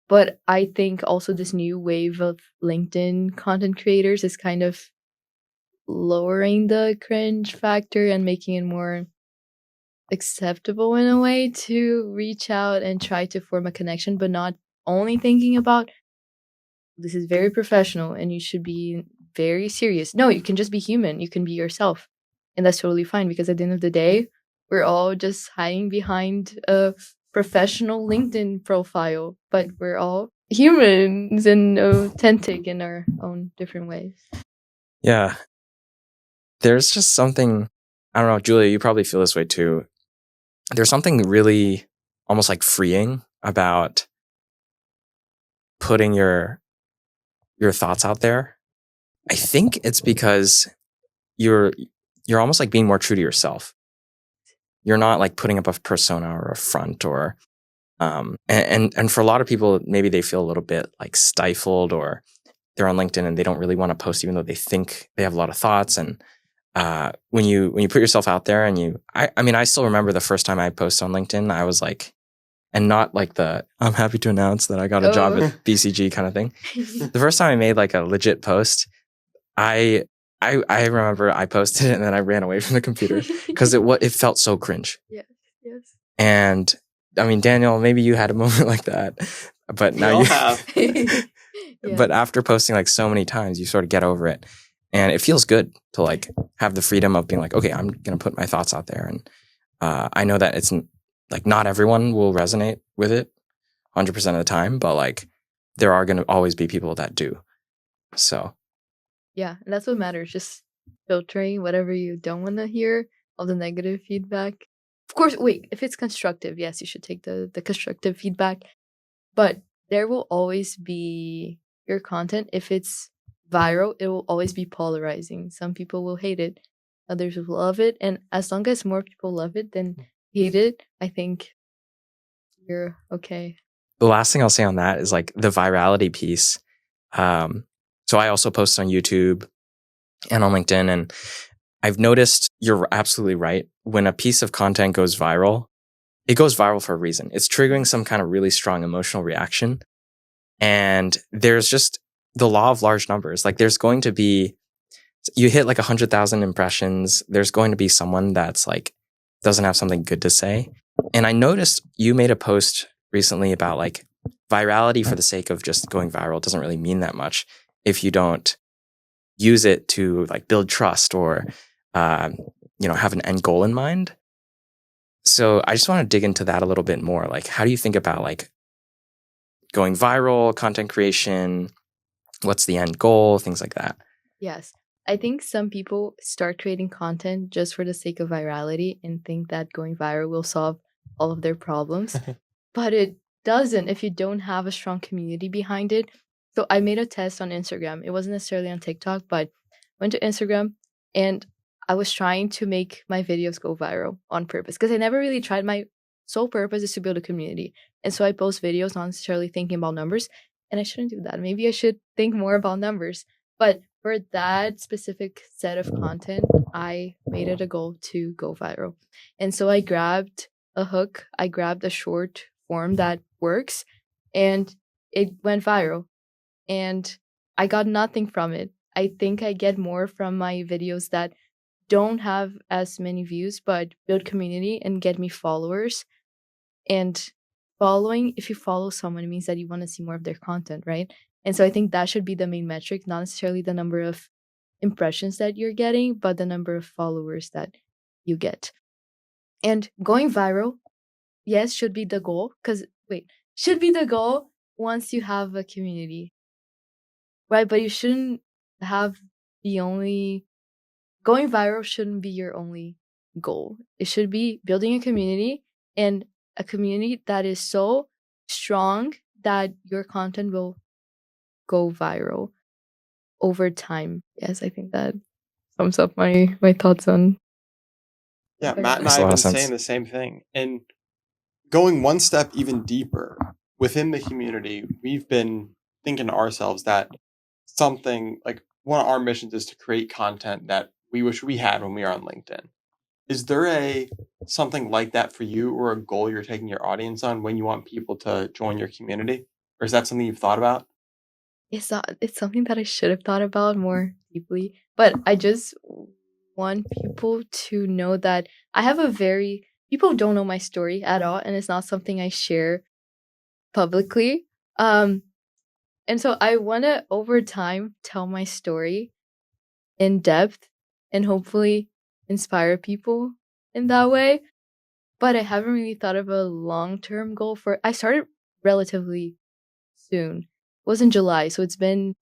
But I think also this new wave of LinkedIn content creators is kind of lowering the cringe factor and making it more acceptable in a way to reach out and try to form a connection, but not only thinking about this is very professional and you should be very serious. No, you can just be human. You can be yourself. And that's totally fine because at the end of the day, we're all just hiding behind a professional LinkedIn profile, but we're all humans and authentic in our own different ways. Yeah. There's just something, I don't know, Julia, you probably feel this way too. There's something really almost like freeing about putting your thoughts out there. I think it's because you're almost like being more true to yourself. You're not like putting up a persona or a front or and for a lot of people, maybe they feel a little bit like stifled or they're on LinkedIn and they don't really want to post even though they think they have a lot of thoughts. And when you put yourself out there and I mean, I still remember the first time I posted on LinkedIn, I was like, and not like I'm happy to announce that I got a job at BCG kind of thing. The first time I made like a legit post, I remember I posted it and then I ran away from the computer because it felt so cringe. Yes. And I mean, Daniel, maybe you had a moment like that, but now you have. Yeah. But after posting like so many times, you sort of get over it. And it feels good to like have the freedom of being like, okay, I'm going to put my thoughts out there. And I know that it's like not everyone will resonate with it 100% of the time, but like there are going to always be people that do. So. Yeah, and that's what matters. Just filtering whatever you don't want to hear, all the negative feedback. Of course, wait, if it's constructive, yes, you should take the constructive feedback. But there will always be your content. If it's viral, it will always be polarizing. Some people will hate it, others will love it. And as long as more people love it than hate it, I think you're okay. the last thing I'll say on that is like the virality piece. So I also post on YouTube and on LinkedIn, and I've noticed you're absolutely right. When a piece of content goes viral, it goes viral for a reason. It's triggering some kind of really strong emotional reaction. And there's just the law of large numbers. Like there's going to be, you hit like 100,000 impressions. There's going to be someone that's like, doesn't have something good to say. And I noticed you made a post recently about like virality for the sake of just going viral doesn't really mean that much if you don't use it to like build trust or, have an end goal in mind. So I just want to dig into that a little bit more. Like, how do you think about like going viral, content creation? What's the end goal? Things like that. Yes. I think some people start creating content just for the sake of virality and think that going viral will solve all of their problems. But it doesn't if you don't have a strong community behind it. So I made a test on Instagram. It wasn't necessarily on TikTok, but went to Instagram and I was trying to make my videos go viral on purpose because I never really tried. My sole purpose is to build a community. And so I post videos not necessarily thinking about numbers. And I shouldn't do that. Maybe I should think more about numbers. But for that specific set of content, I made it a goal to go viral. And so I grabbed a hook, I grabbed a short form that works, and it went viral. And I got nothing from it. I think I get more from my videos that don't have as many views, but build community and get me followers. And following, if you follow someone, it means that you want to see more of their content, right? And so I think that should be the main metric, not necessarily the number of impressions that you're getting, but the number of followers that you get. And going viral, yes, should be the goal. Should be the goal once you have a community, right? But you shouldn't have going viral shouldn't be your only goal. It should be building a community and a community that is so strong that your content will go viral over time. Yes, I think that sums up my thoughts on. Yeah, Okay. Matt and Makes I a have lot been of sense. saying the same thing. And going one step even deeper within the community, we've been thinking to ourselves that something like one of our missions is to create content that we wish we had when we are on LinkedIn. Is there something like that for you or a goal you're taking your audience on when you want people to join your community? Or is that something you've thought about? It's something that I should have thought about more deeply, but I just want people to know that people don't know my story at all, and it's not something I share publicly. And so I want to over time tell my story in depth and hopefully inspire people in that way. But I haven't really thought of a long-term goal I started relatively soon. It was in July, so it's been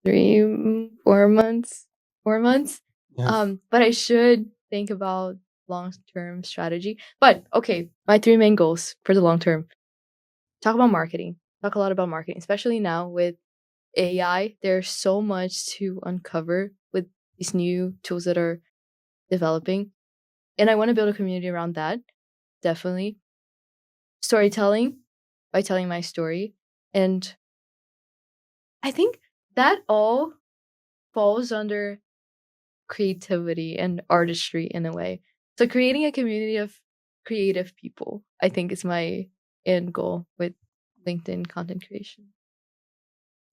4 months. 4 months. Yes. But I should think about long-term strategy. But okay, my 3 main goals for the long term. Talk about marketing. Talk a lot about marketing, especially now with AI. There's so much to uncover with these new tools that are developing. And I want to build a community around that. Definitely. Storytelling by telling my story. And I think that all falls under creativity and artistry in a way. So creating a community of creative people, I think, is my end goal with LinkedIn content creation.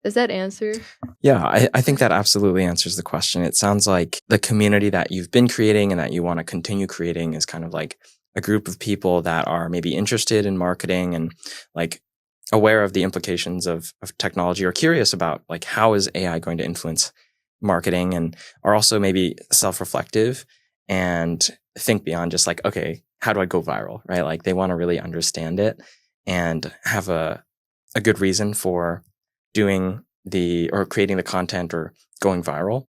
Does that answer? Yeah, I think that absolutely answers the question. It sounds like the community that you've been creating and that you want to continue creating is kind of like a group of people that are maybe interested in marketing and like aware of the implications of technology or curious about like how is AI going to influence marketing and are also maybe self-reflective and think beyond just like, okay, how do I go viral, right? Like they want to really understand it and have a good reason for doing or creating the content or going viral.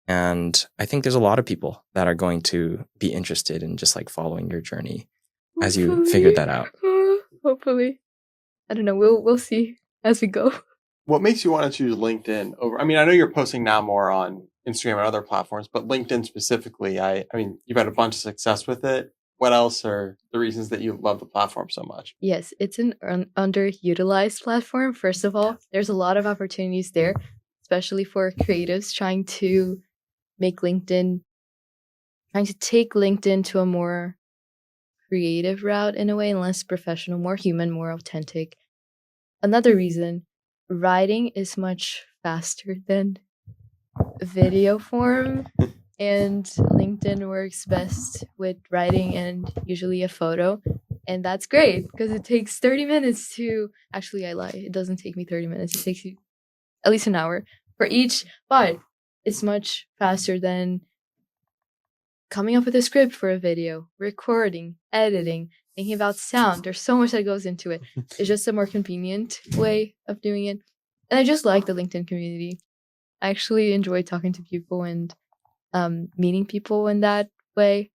And I think there's a lot of people that are going to be interested in just like following your journey as you figured that out. Hopefully. I don't know. We'll see as we go. What makes you want to choose LinkedIn over? I mean, I know you're posting now more on Instagram and other platforms, but LinkedIn specifically, I mean, you've had a bunch of success with it. what else are the reasons that you love the platform so much? Yes, it's an underutilized platform. First of all, there's a lot of opportunities there, especially for creatives trying to make LinkedIn, trying to take LinkedIn to a more creative route in a way, and less professional, more human, more authentic. Another reason, writing is much faster than video form, and LinkedIn works best with writing and usually a photo. And that's great because it takes 30 minutes to actually, I lie. It doesn't take me 30 minutes. It takes you at least an hour for each, but it's much faster than coming up with a script for a video, recording, editing, thinking about sound. There's so much that goes into it. It's just a more convenient way of doing it. And I just like the LinkedIn community. I actually enjoy talking to people and meeting people in that way.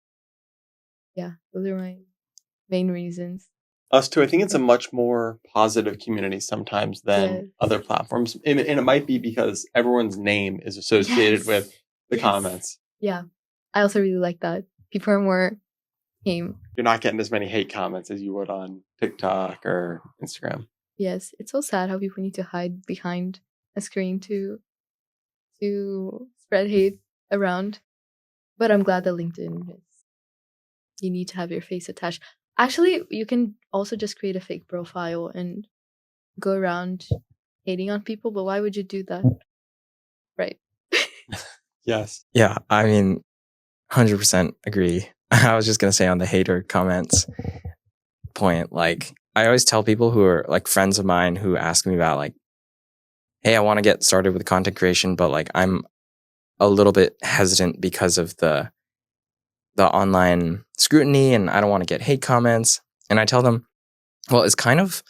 Yeah, those are my main reasons. Us too. I think it's a much more positive community sometimes than Yes. other platforms. And it might be because everyone's name is associated Yes. with the Yes. comments. Yeah, I also really like that. People are more game. You're not getting as many hate comments as you would on TikTok or Instagram. Yes, it's so sad how people need to hide behind a screen to spread hate around. But I'm glad that LinkedIn is. You need to have your face attached. Actually, you can also just create a fake profile and go around hating on people. But why would you do that? Right. Yes. Yeah, I mean, 100% agree. I was just going to say on the hater comments point, like, I always tell people who are like friends of mine who ask me about, like, hey, I want to get started with content creation, but like, I'm a little bit hesitant because of the online scrutiny and I don't want to get hate comments. And I tell them, well, it's kind of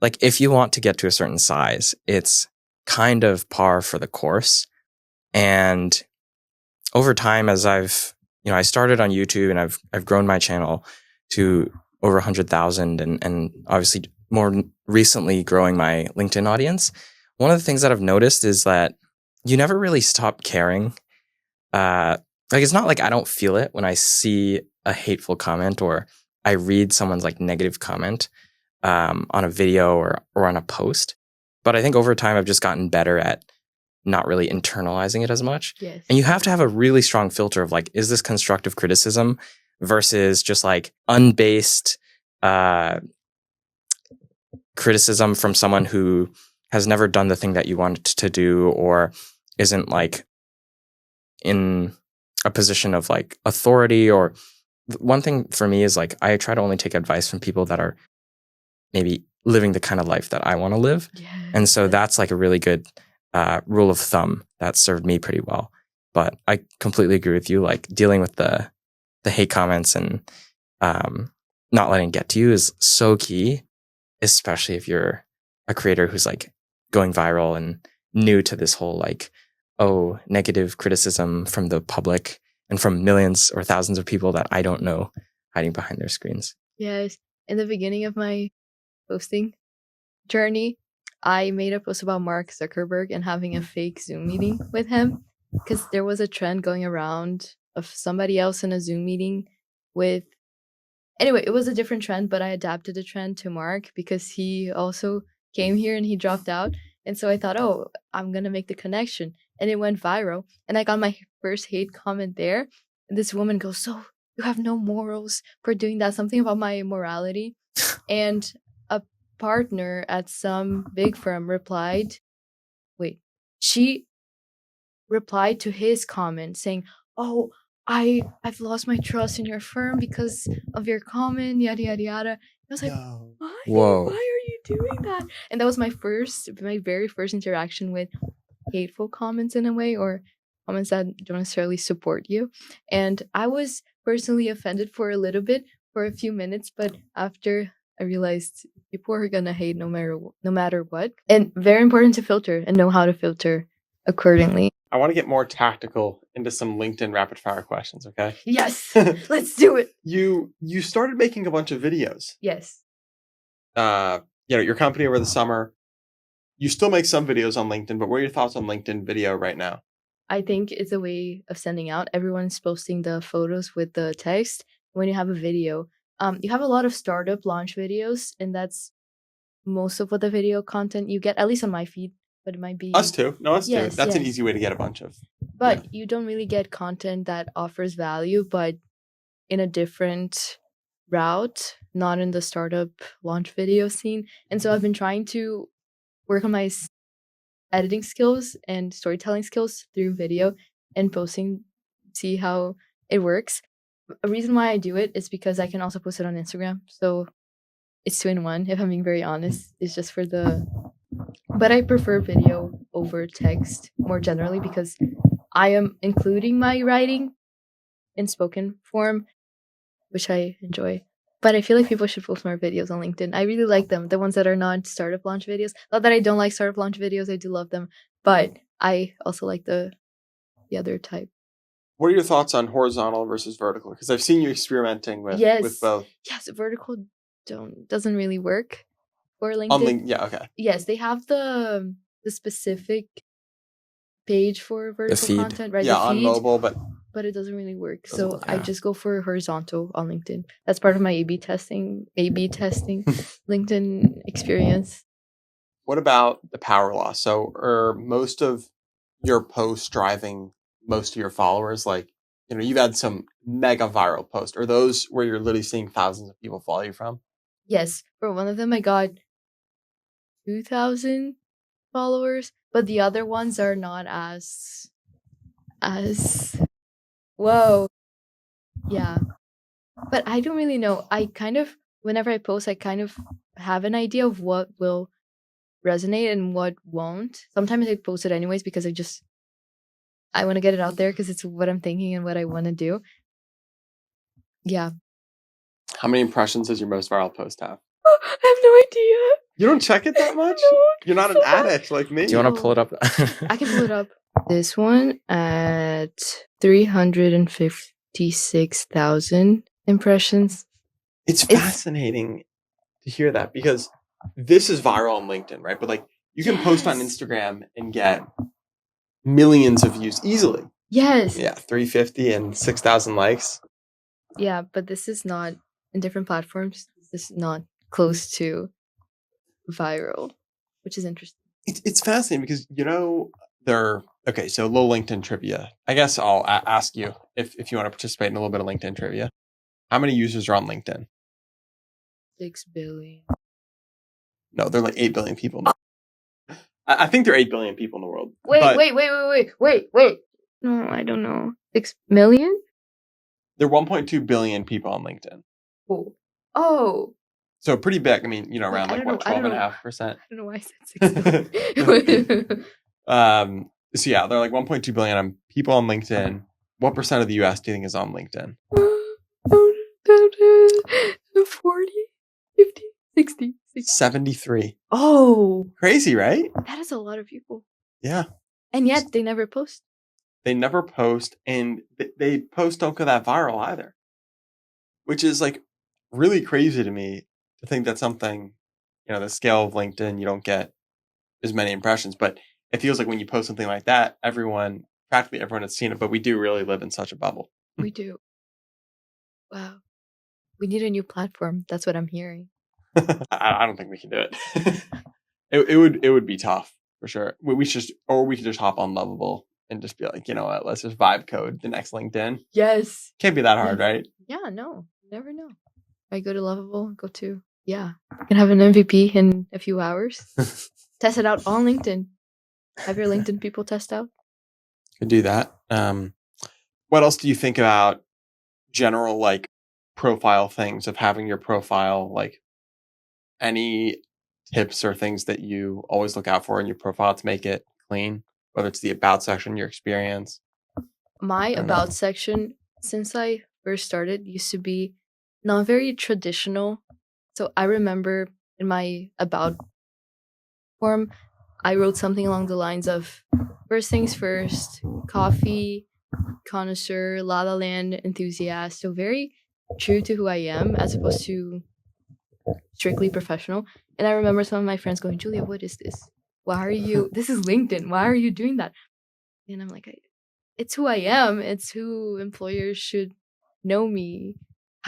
like if you want to get to a certain size, it's kind of par for the course. And over time, as I started on YouTube and I've grown my channel to over 100,000 and obviously more recently growing my LinkedIn audience. One of the things that I've noticed is that you never really stop caring. Like, it's not like I don't feel it when I see a hateful comment or I read someone's like negative comment on a video or on a post. But I think over time, I've just gotten better at not really internalizing it as much. Yes. And you have to have a really strong filter of like, is this constructive criticism versus just like unbased criticism from someone who has never done the thing that you want to do or isn't like in a position of like authority. Or one thing for me is like, I try to only take advice from people that are maybe living the kind of life that I want to live. Yes. And so that's like a really good rule of thumb that served me pretty well. But I completely agree with you. Like dealing with the hate comments and not letting it get to you is so key, especially if you're a creator who's like going viral and new to this whole like, oh, negative criticism from the public and from millions or thousands of people that I don't know hiding behind their screens. Yes. In the beginning of my posting journey, I made a post about Mark Zuckerberg and having a fake Zoom meeting with him because there was a trend going around of somebody else in a Zoom meeting with. Anyway, it was a different trend, but I adapted the trend to Mark because he also came here and he dropped out. And so I thought, oh, I'm going to make the connection. And it went viral. And I got my first hate comment there. And this woman goes, so you have no morals for doing that, something about my morality. And a partner at some big firm she replied to his comment saying, oh, I've lost my trust in your firm because of your comment, yada yada yada. I was like, Whoa. Why are you doing that? And that was my very first interaction with hateful comments in a way, or comments that don't necessarily support you. And I was personally offended for a little bit, for a few minutes, but after I realized people are gonna hate no matter what. And very important to filter and know how to filter accordingly. I want to get more tactical into some LinkedIn rapid fire questions, okay? Yes, let's do it. You started making a bunch of videos. Yes. Your company over the summer. You still make some videos on LinkedIn, but what are your thoughts on LinkedIn video right now? I think it's a way of sending out. Everyone's posting the photos with the text. when you have a video, you have a lot of startup launch videos, and that's most of what the video content you get, at least on my feed. But it might be Us too. No, us too. Yes, That's an yes. easy way to get a bunch of. But you don't really get content that offers value, but in a different route, not in the startup launch video scene. And so I've been trying to work on my editing skills and storytelling skills through video and posting, see how it works. A reason why I do it is because I can also post it on Instagram. So it's 2-in-1, if I'm being very honest. It's just for the. But I prefer video over text more generally because I am including my writing in spoken form, which I enjoy. But I feel like people should post more videos on LinkedIn. I really like them, the ones that are not startup launch videos. Not that I don't like startup launch videos, I do love them. But I also like the other type. What are your thoughts on horizontal versus vertical? Because I've seen you experimenting with both. Yes, vertical doesn't really work for LinkedIn. On LinkedIn, yeah, okay. Yes, they have the specific page for vertical content, right? Yeah, the feed, on mobile, but it doesn't really work. Doesn't So work, I yeah. just go for horizontal on LinkedIn. That's part of my A/B testing LinkedIn experience. What about the power loss? So are most of your posts driving most of your followers? Like, you've had some mega viral posts. Are those where you're literally seeing thousands of people follow you from? Yes, for one of them I got 2,000 followers, but the other ones are not as whoa. Yeah. But I don't really know. I kind of, whenever I post, I kind of have an idea of what will resonate and what won't. Sometimes I post it anyways because I want to get it out there because it's what I'm thinking and what I want to do. Yeah. How many impressions does your most viral post have? I have no idea. You don't check it that much? No, You're not an addict like me. Do you want to pull it up? I can pull it up. This one at 356,000 impressions. It's fascinating to hear that because this is viral on LinkedIn, right? But like you can post on Instagram and get millions of views easily. Yes. Yeah, 350 and 6,000 likes. Yeah, but this is not in different platforms. This is not close to viral, which is interesting. It's fascinating because okay. So low LinkedIn trivia. I guess I'll ask you if you want to participate in a little bit of LinkedIn trivia. How many users are on LinkedIn? 6 billion. No, they're like 8 billion people. I think there are 8 billion people in the world. Wait. No, I don't know. 6 million? There are 1.2 billion people on LinkedIn. Oh. So pretty big. I mean, around 12.5%. I don't know why I said 6 million. So yeah, there are like 1.2 billion people on LinkedIn. What percent of the US do you think is on LinkedIn? 40, 50, 60. 73. Oh. Crazy, right? That is a lot of people. Yeah. And yet they never post. They never post, and they post don't go that viral either. Which is like really crazy to me to think that something, the scale of LinkedIn, you don't get as many impressions. But it feels like when you post something like that, practically everyone has seen it. But we do really live in such a bubble. We do. Wow. We need a new platform. That's what I'm hearing. I don't think we can do it. It would be tough for sure. We could just hop on Lovable and just be like, you know what, let's just vibe code the next LinkedIn. Yes. Can't be that hard, right? Yeah, no. You never know. I go to Lovable, you can have an MVP in a few hours. Test it out on LinkedIn. Have your LinkedIn people test out. Could do that. What else do you think about general like profile things of having your profile? Like any tips or things that you always look out for in your profile to make it clean, whether it's the about section, your experience? My about section, since I first started, used to be not very traditional. So I remember in my about form, I wrote something along the lines of first things first, coffee, connoisseur, La La Land enthusiast. So very true to who I am as opposed to strictly professional. And I remember some of my friends going, Julia, what is this? Why are you, this is LinkedIn. Why are you doing that? And I'm like, it's who I am. It's who employers should know me.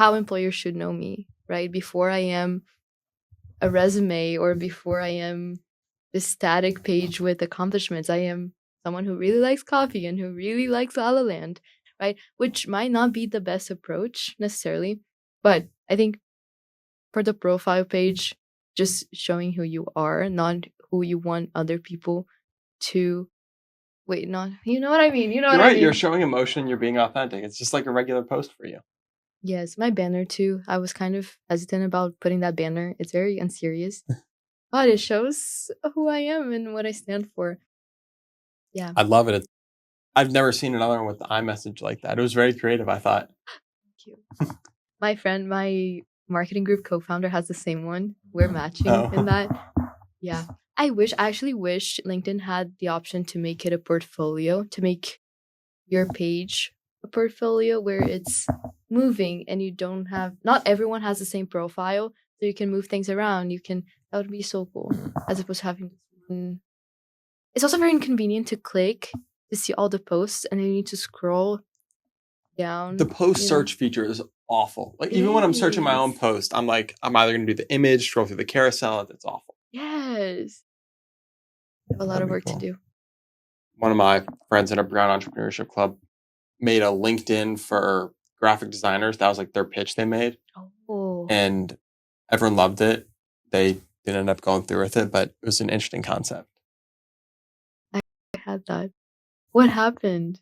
how employers should know me, right? Before I am a resume or before I am this static page with accomplishments, I am someone who really likes coffee and who really likes La La Land, right? Which might not be the best approach necessarily, but I think for the profile page, just showing who you are, not who you want other people to wait, not you know what I mean. You know You're what I right. You're mean. showing emotion. You're being authentic. It's just like a regular post for you. Yes, my banner too. I was kind of hesitant about putting that banner. It's very unserious, but it shows who I am and what I stand for. Yeah. I love it. I've never seen another one with the iMessage like that. It was very creative, I thought. Thank you. My friend, my marketing group co-founder has the same one. We're matching in Oh. that. Yeah. I actually wish LinkedIn had the option to make it a portfolio, to make your page a portfolio where it's moving and you don't have, not everyone has the same profile, so you can move things around. That would be so cool as opposed to having this one. It's also very inconvenient to click to see all the posts and then you need to scroll down. The post search feature is awful. Like, even when I'm searching my own post, I'm like, I'm either going to do the image, scroll through the carousel. It's awful. Yes. I have a lot of work to do. One of my friends in a Brown Entrepreneurship Club made a LinkedIn for graphic designers. That was like their pitch they made. Oh. And everyone loved it. They didn't end up going through with it, but it was an interesting concept. I had that. What happened?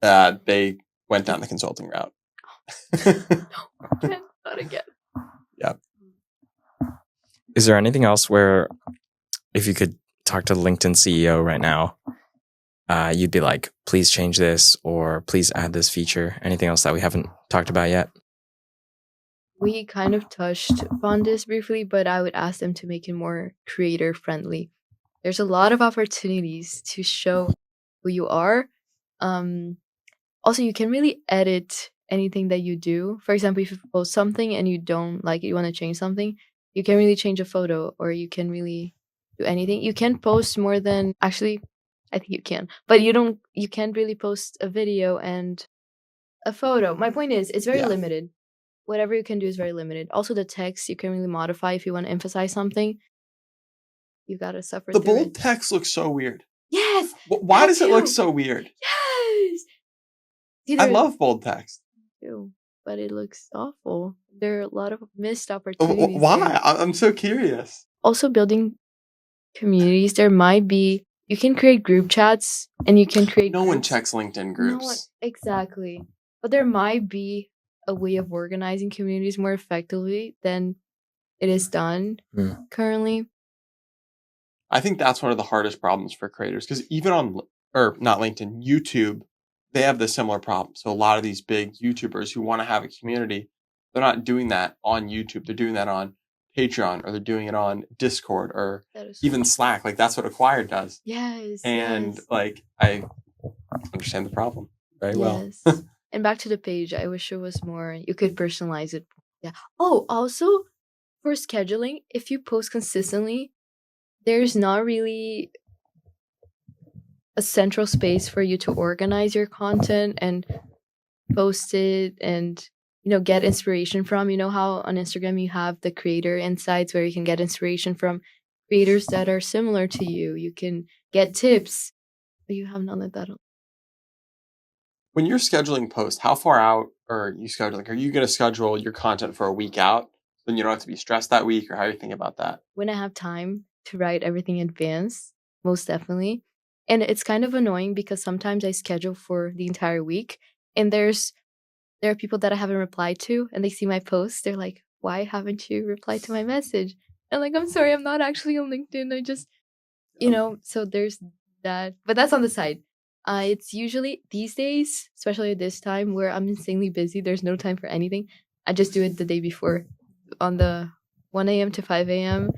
They went down the consulting route. No, not again. Yep. Is there anything else where, if you could talk to the LinkedIn CEO right now, you'd be like, please change this or please add this feature? Anything else that we haven't talked about yet? We kind of touched upon this briefly, but I would ask them to make it more creator friendly. There's a lot of opportunities to show who you are. Also, you can really edit anything that you do. For example, if you post something and you don't like it, you want to change something, you can really change a photo or you can really do anything. You can post more than, actually, I think you can, but you can't really post a video and a photo. My point is, it's very limited. Whatever you can do is very limited. Also, the text you can really modify if you want to emphasize something. You gotta suffer The through bold it. text looks so weird. Yes. Why does it look so weird? Yes. I love bold text. Too, but it looks awful. There are a lot of missed opportunities. Why? There. I'm so curious. Also, building communities. There might be. You can create group chats, and you can create. No one groups. checks LinkedIn groups. No one, exactly. But there might be a way of organizing communities more effectively than it is done currently. I think that's one of the hardest problems for creators, because even on, or not LinkedIn, YouTube, they have the similar problem. So a lot of these big YouTubers who want to have a community, they're not doing that on YouTube. They're doing that on Patreon, or they're doing it on Discord, or even Slack. Like, that's what Acquired does. Yes. And like, I understand the problem very well. And back to the page, I wish it was more, you could personalize it. Yeah. Oh, also for scheduling, if you post consistently, there's not really a central space for you to organize your content and post it and get inspiration from. You know how on Instagram you have the creator insights where you can get inspiration from creators that are similar to you. You can get tips, but you have none of that. When you're scheduling posts, how far out are you scheduling? Are you going to schedule your content for a week out? Then you don't have to be stressed that week, or how are you thinking about that? When I have time to write everything in advance, most definitely. And it's kind of annoying because sometimes I schedule for the entire week and there are people that I haven't replied to and they see my post. They're like, why haven't you replied to my message? And like, I'm sorry, I'm not actually on LinkedIn. I just, so there's that. But that's on the side. It's usually these days, especially at this time where I'm insanely busy, there's no time for anything. I just do it the day before on the 1 a.m. to 5 a.m.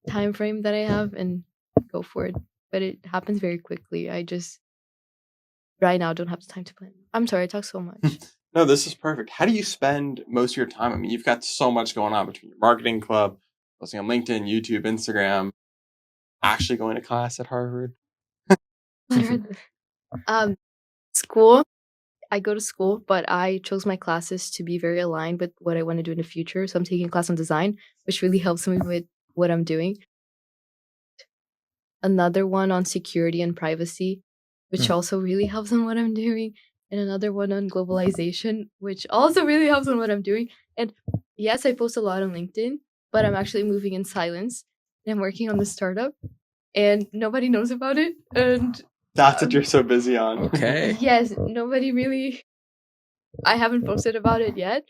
time frame that I have and go for it. But it happens very quickly. I just right now don't have the time to plan. I'm sorry, I talk so much. No, this is perfect. How do you spend most of your time? I mean, you've got so much going on between your marketing club, posting on LinkedIn, YouTube, Instagram, actually going to class at Harvard. School. I go to school, but I chose my classes to be very aligned with what I want to do in the future. So I'm taking a class on design, which really helps me with what I'm doing. Another one on security and privacy, which also really helps on what I'm doing. And another one on globalization, which also really helps on what I'm doing. And yes, I post a lot on LinkedIn, but I'm actually moving in silence. And I'm working on the startup, and nobody knows about it. And That's what you're so busy on. Okay. yes, nobody really. I haven't posted about it yet.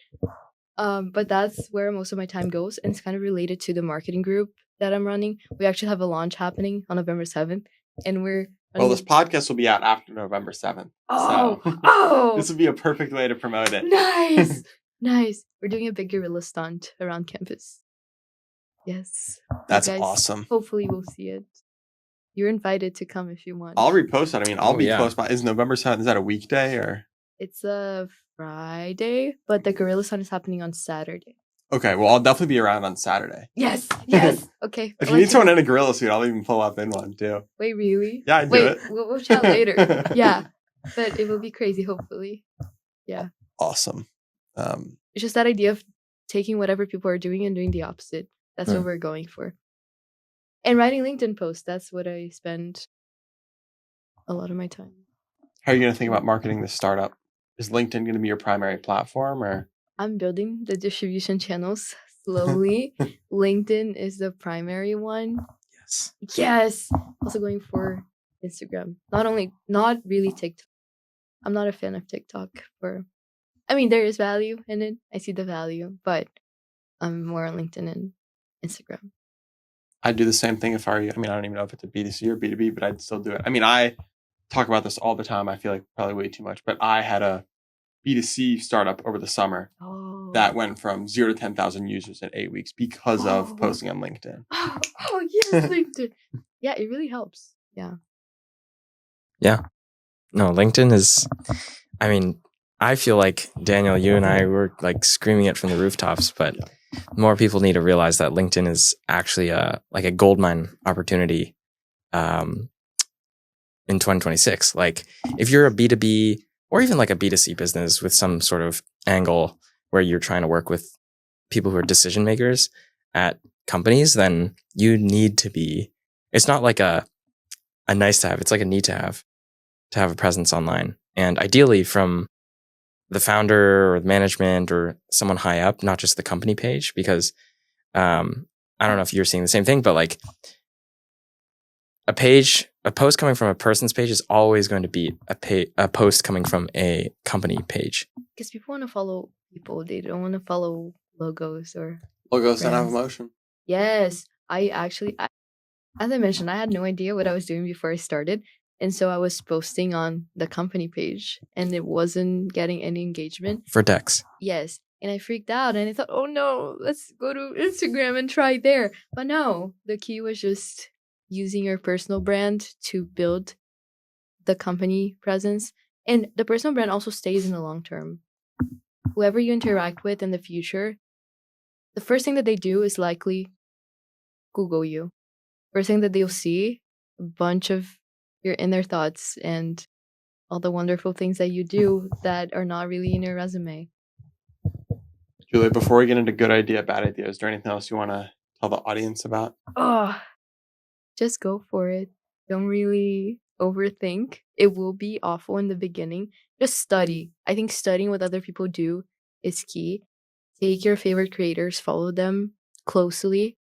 But that's where most of my time goes, and it's kind of related to the marketing group that I'm running. We actually have a launch happening on November 7th, and we're Well, this podcast will be out after November 7th. Oh, So oh, this would be a perfect way to promote it. nice, nice. We're doing a big guerrilla stunt around campus. Yes, That's you guys, awesome. Hopefully, we'll see it. You're invited to come if you want. I'll repost it. I mean, I'll Oh, be yeah. close by. Is November 7th, is that a weekday or? It's a Friday, but the guerrilla stunt is happening on Saturday. Okay, well, I'll definitely be around on Saturday. Yes, yes. Okay. If you need someone in a gorilla suit, I'll even pull up in one too. Wait, really? Yeah, I'd do Wait, it. we'll chat later. Yeah, but it will be crazy, hopefully. Yeah. Awesome. It's just that idea of taking whatever people are doing and doing the opposite. That's what we're going for. And writing LinkedIn posts, that's what I spend a lot of my time. How are you going to think about marketing this startup? Is LinkedIn going to be your primary platform or? I'm building the distribution channels slowly. LinkedIn is the primary one. Yes. Yes. Also going for Instagram. Not really TikTok. I'm not a fan of TikTok. There is value in it. I see the value, but I'm more on LinkedIn and Instagram. I'd do the same thing if I were you. I mean, I don't even know if it's a B2C or B2B, but I'd still do it. I mean, I talk about this all the time. I feel like probably way too much, but I had a B2C startup over the summer that went from 0 to 10,000 users in 8 weeks because of posting on LinkedIn. Oh, yes, LinkedIn. Yeah, it really helps. Yeah. Yeah. No, LinkedIn is, I feel like, Daniel, you and I were like screaming it from the rooftops, but more people need to realize that LinkedIn is actually a goldmine opportunity in 2026. Like if you're a B2B or even like a B2C business with some sort of angle where you're trying to work with people who are decision makers at companies, then you need to be, it's not like a nice to have, it's like a need to have a presence online. And ideally from the founder or the management or someone high up, not just the company page, because I don't know if you're seeing the same thing, but like a post coming from a person's page is always going to beat a post coming from a company page. Because people want to follow people. They don't want to follow logos or Logos don't have brands. emotion. Yes. As I mentioned, I had no idea what I was doing before I started. And so I was posting on the company page and it wasn't getting any engagement. For Dex. Yes. And I freaked out and I thought, oh no, let's go to Instagram and try there. But no, the key was just using your personal brand to build the company presence. And the personal brand also stays in the long term. Whoever you interact with in the future, the first thing that they do is likely Google you. First thing that they'll see, a bunch of your inner thoughts and all the wonderful things that you do that are not really in your resume. Julia, before we get into good idea, bad idea, is there anything else you want to tell the audience about? Oh, just go for it. Don't really overthink. It will be awful in the beginning. Just study. I think studying what other people do is key. Take your favorite creators, follow them closely.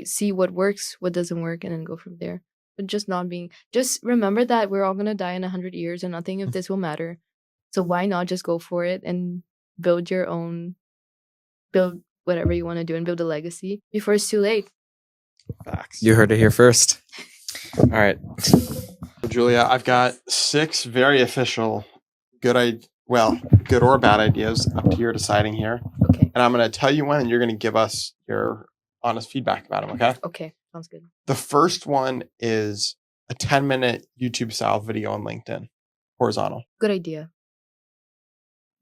See what works, what doesn't work, and then go from there. But just remember that we're all gonna die in 100 years and nothing of this will matter. So why not just go for it and build whatever you want to do and build a legacy before it's too late. Facts. You heard it here first. All right. So Julia, I've got 6 very official good or bad ideas, up to your deciding here. Okay. And I'm going to tell you one and you're going to give us your honest feedback about them, okay? Okay. Sounds good. The first one is a 10-minute YouTube style video on LinkedIn, horizontal. Good idea.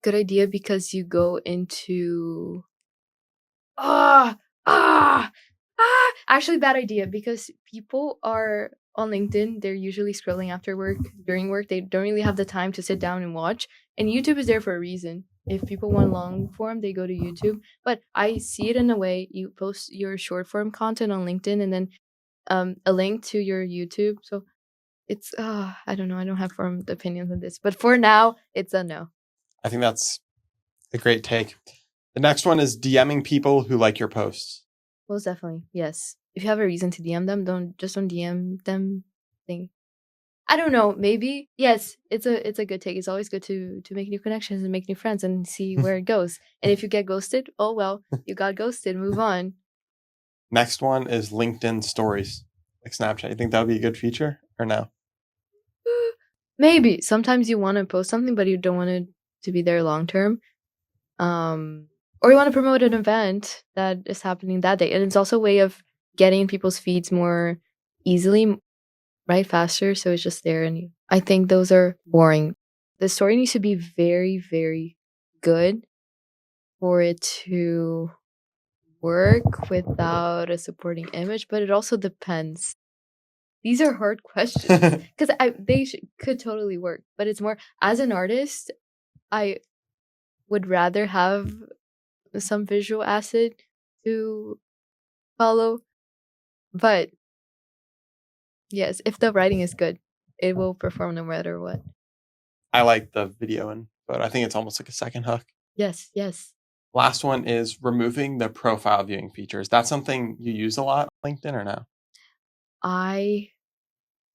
Good idea because you go into actually bad idea because people are on LinkedIn, they're usually scrolling after work, during work. They don't really have the time to sit down and watch. And YouTube is there for a reason. If people want long form, they go to YouTube. But I see it in a way you post your short form content on LinkedIn and then a link to your YouTube. So it's I don't know. I don't have formed opinions on this, but for now, it's a no. I think that's a great take. The next one is DMing people who like your posts. Most definitely, yes. If you have a reason to DM them, don't DM them. I don't know. Maybe yes. It's a good take. It's always good to make new connections and make new friends and see where it goes. And if you get ghosted, oh well, you got ghosted. Move on. Next one is LinkedIn stories, like Snapchat. You think that would be a good feature or no? Maybe sometimes you want to post something, but you don't want it to be there long term. Or you want to promote an event that is happening that day, and it's also a way of getting people's feeds more easily, right? Faster, so it's just there. And I think those are boring. The story needs to be very, very good for it to work without a supporting image, but it also depends. These are hard questions because they could totally work, but it's more as an artist, I would rather have some visual asset to follow. But yes, if the writing is good, it will perform no matter what. I like the video and photo. I think it's almost like a second hook. Yes, yes. Last one is removing the profile viewing feature. Is that something you use a lot on LinkedIn or no?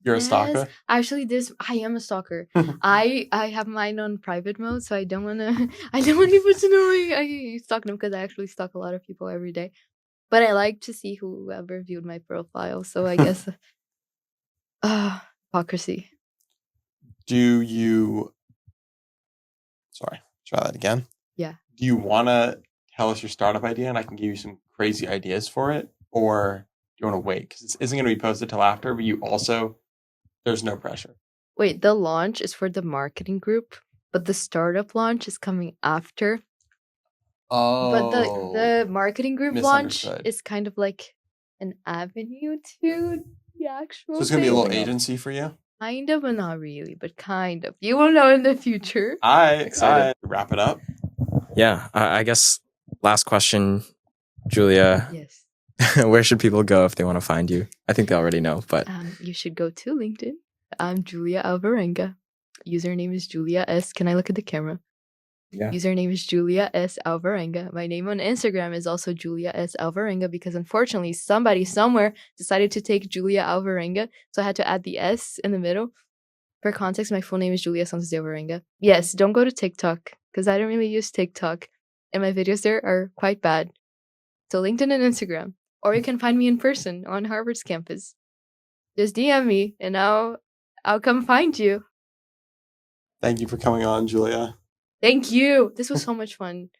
You're a stalker? Actually, I am a stalker. I have mine on private mode, so I don't want people to know I stalk them because I actually stalk a lot of people every day. But I like to see whoever viewed my profile. So I guess hypocrisy. Sorry, try that again. Yeah. Do you want to tell us your startup idea and I can give you some crazy ideas for it? Or do you want to wait? Because it isn't going to be posted till after, but there's no pressure. Wait, the launch is for the marketing group, but the startup launch is coming after. Oh. But the marketing group launch is kind of like an avenue to the actual. So it's going to be a little agency for you? Kind of, but not really, but kind of. You will know in the future. I wrap it up. Yeah, I guess last question, Julia. Yes. Where should people go if they want to find you? I think they already know, but you should go to LinkedIn. I'm Julia Alvarenga. Username is Julia S. Can I look at the camera? Yeah. Username is Julia S. Alvarenga. My name on Instagram is also Julia S. Alvarenga because unfortunately somebody somewhere decided to take Julia Alvarenga, so I had to add the S in the middle. For context, my full name is Julia Santos de Alvarenga. Yes, don't go to TikTok because I don't really use TikTok, and my videos there are quite bad. So LinkedIn and Instagram, or you can find me in person on Harvard's campus. Just DM me, and I'll come find you. Thank you for coming on, Julia. Thank you. This was so much fun.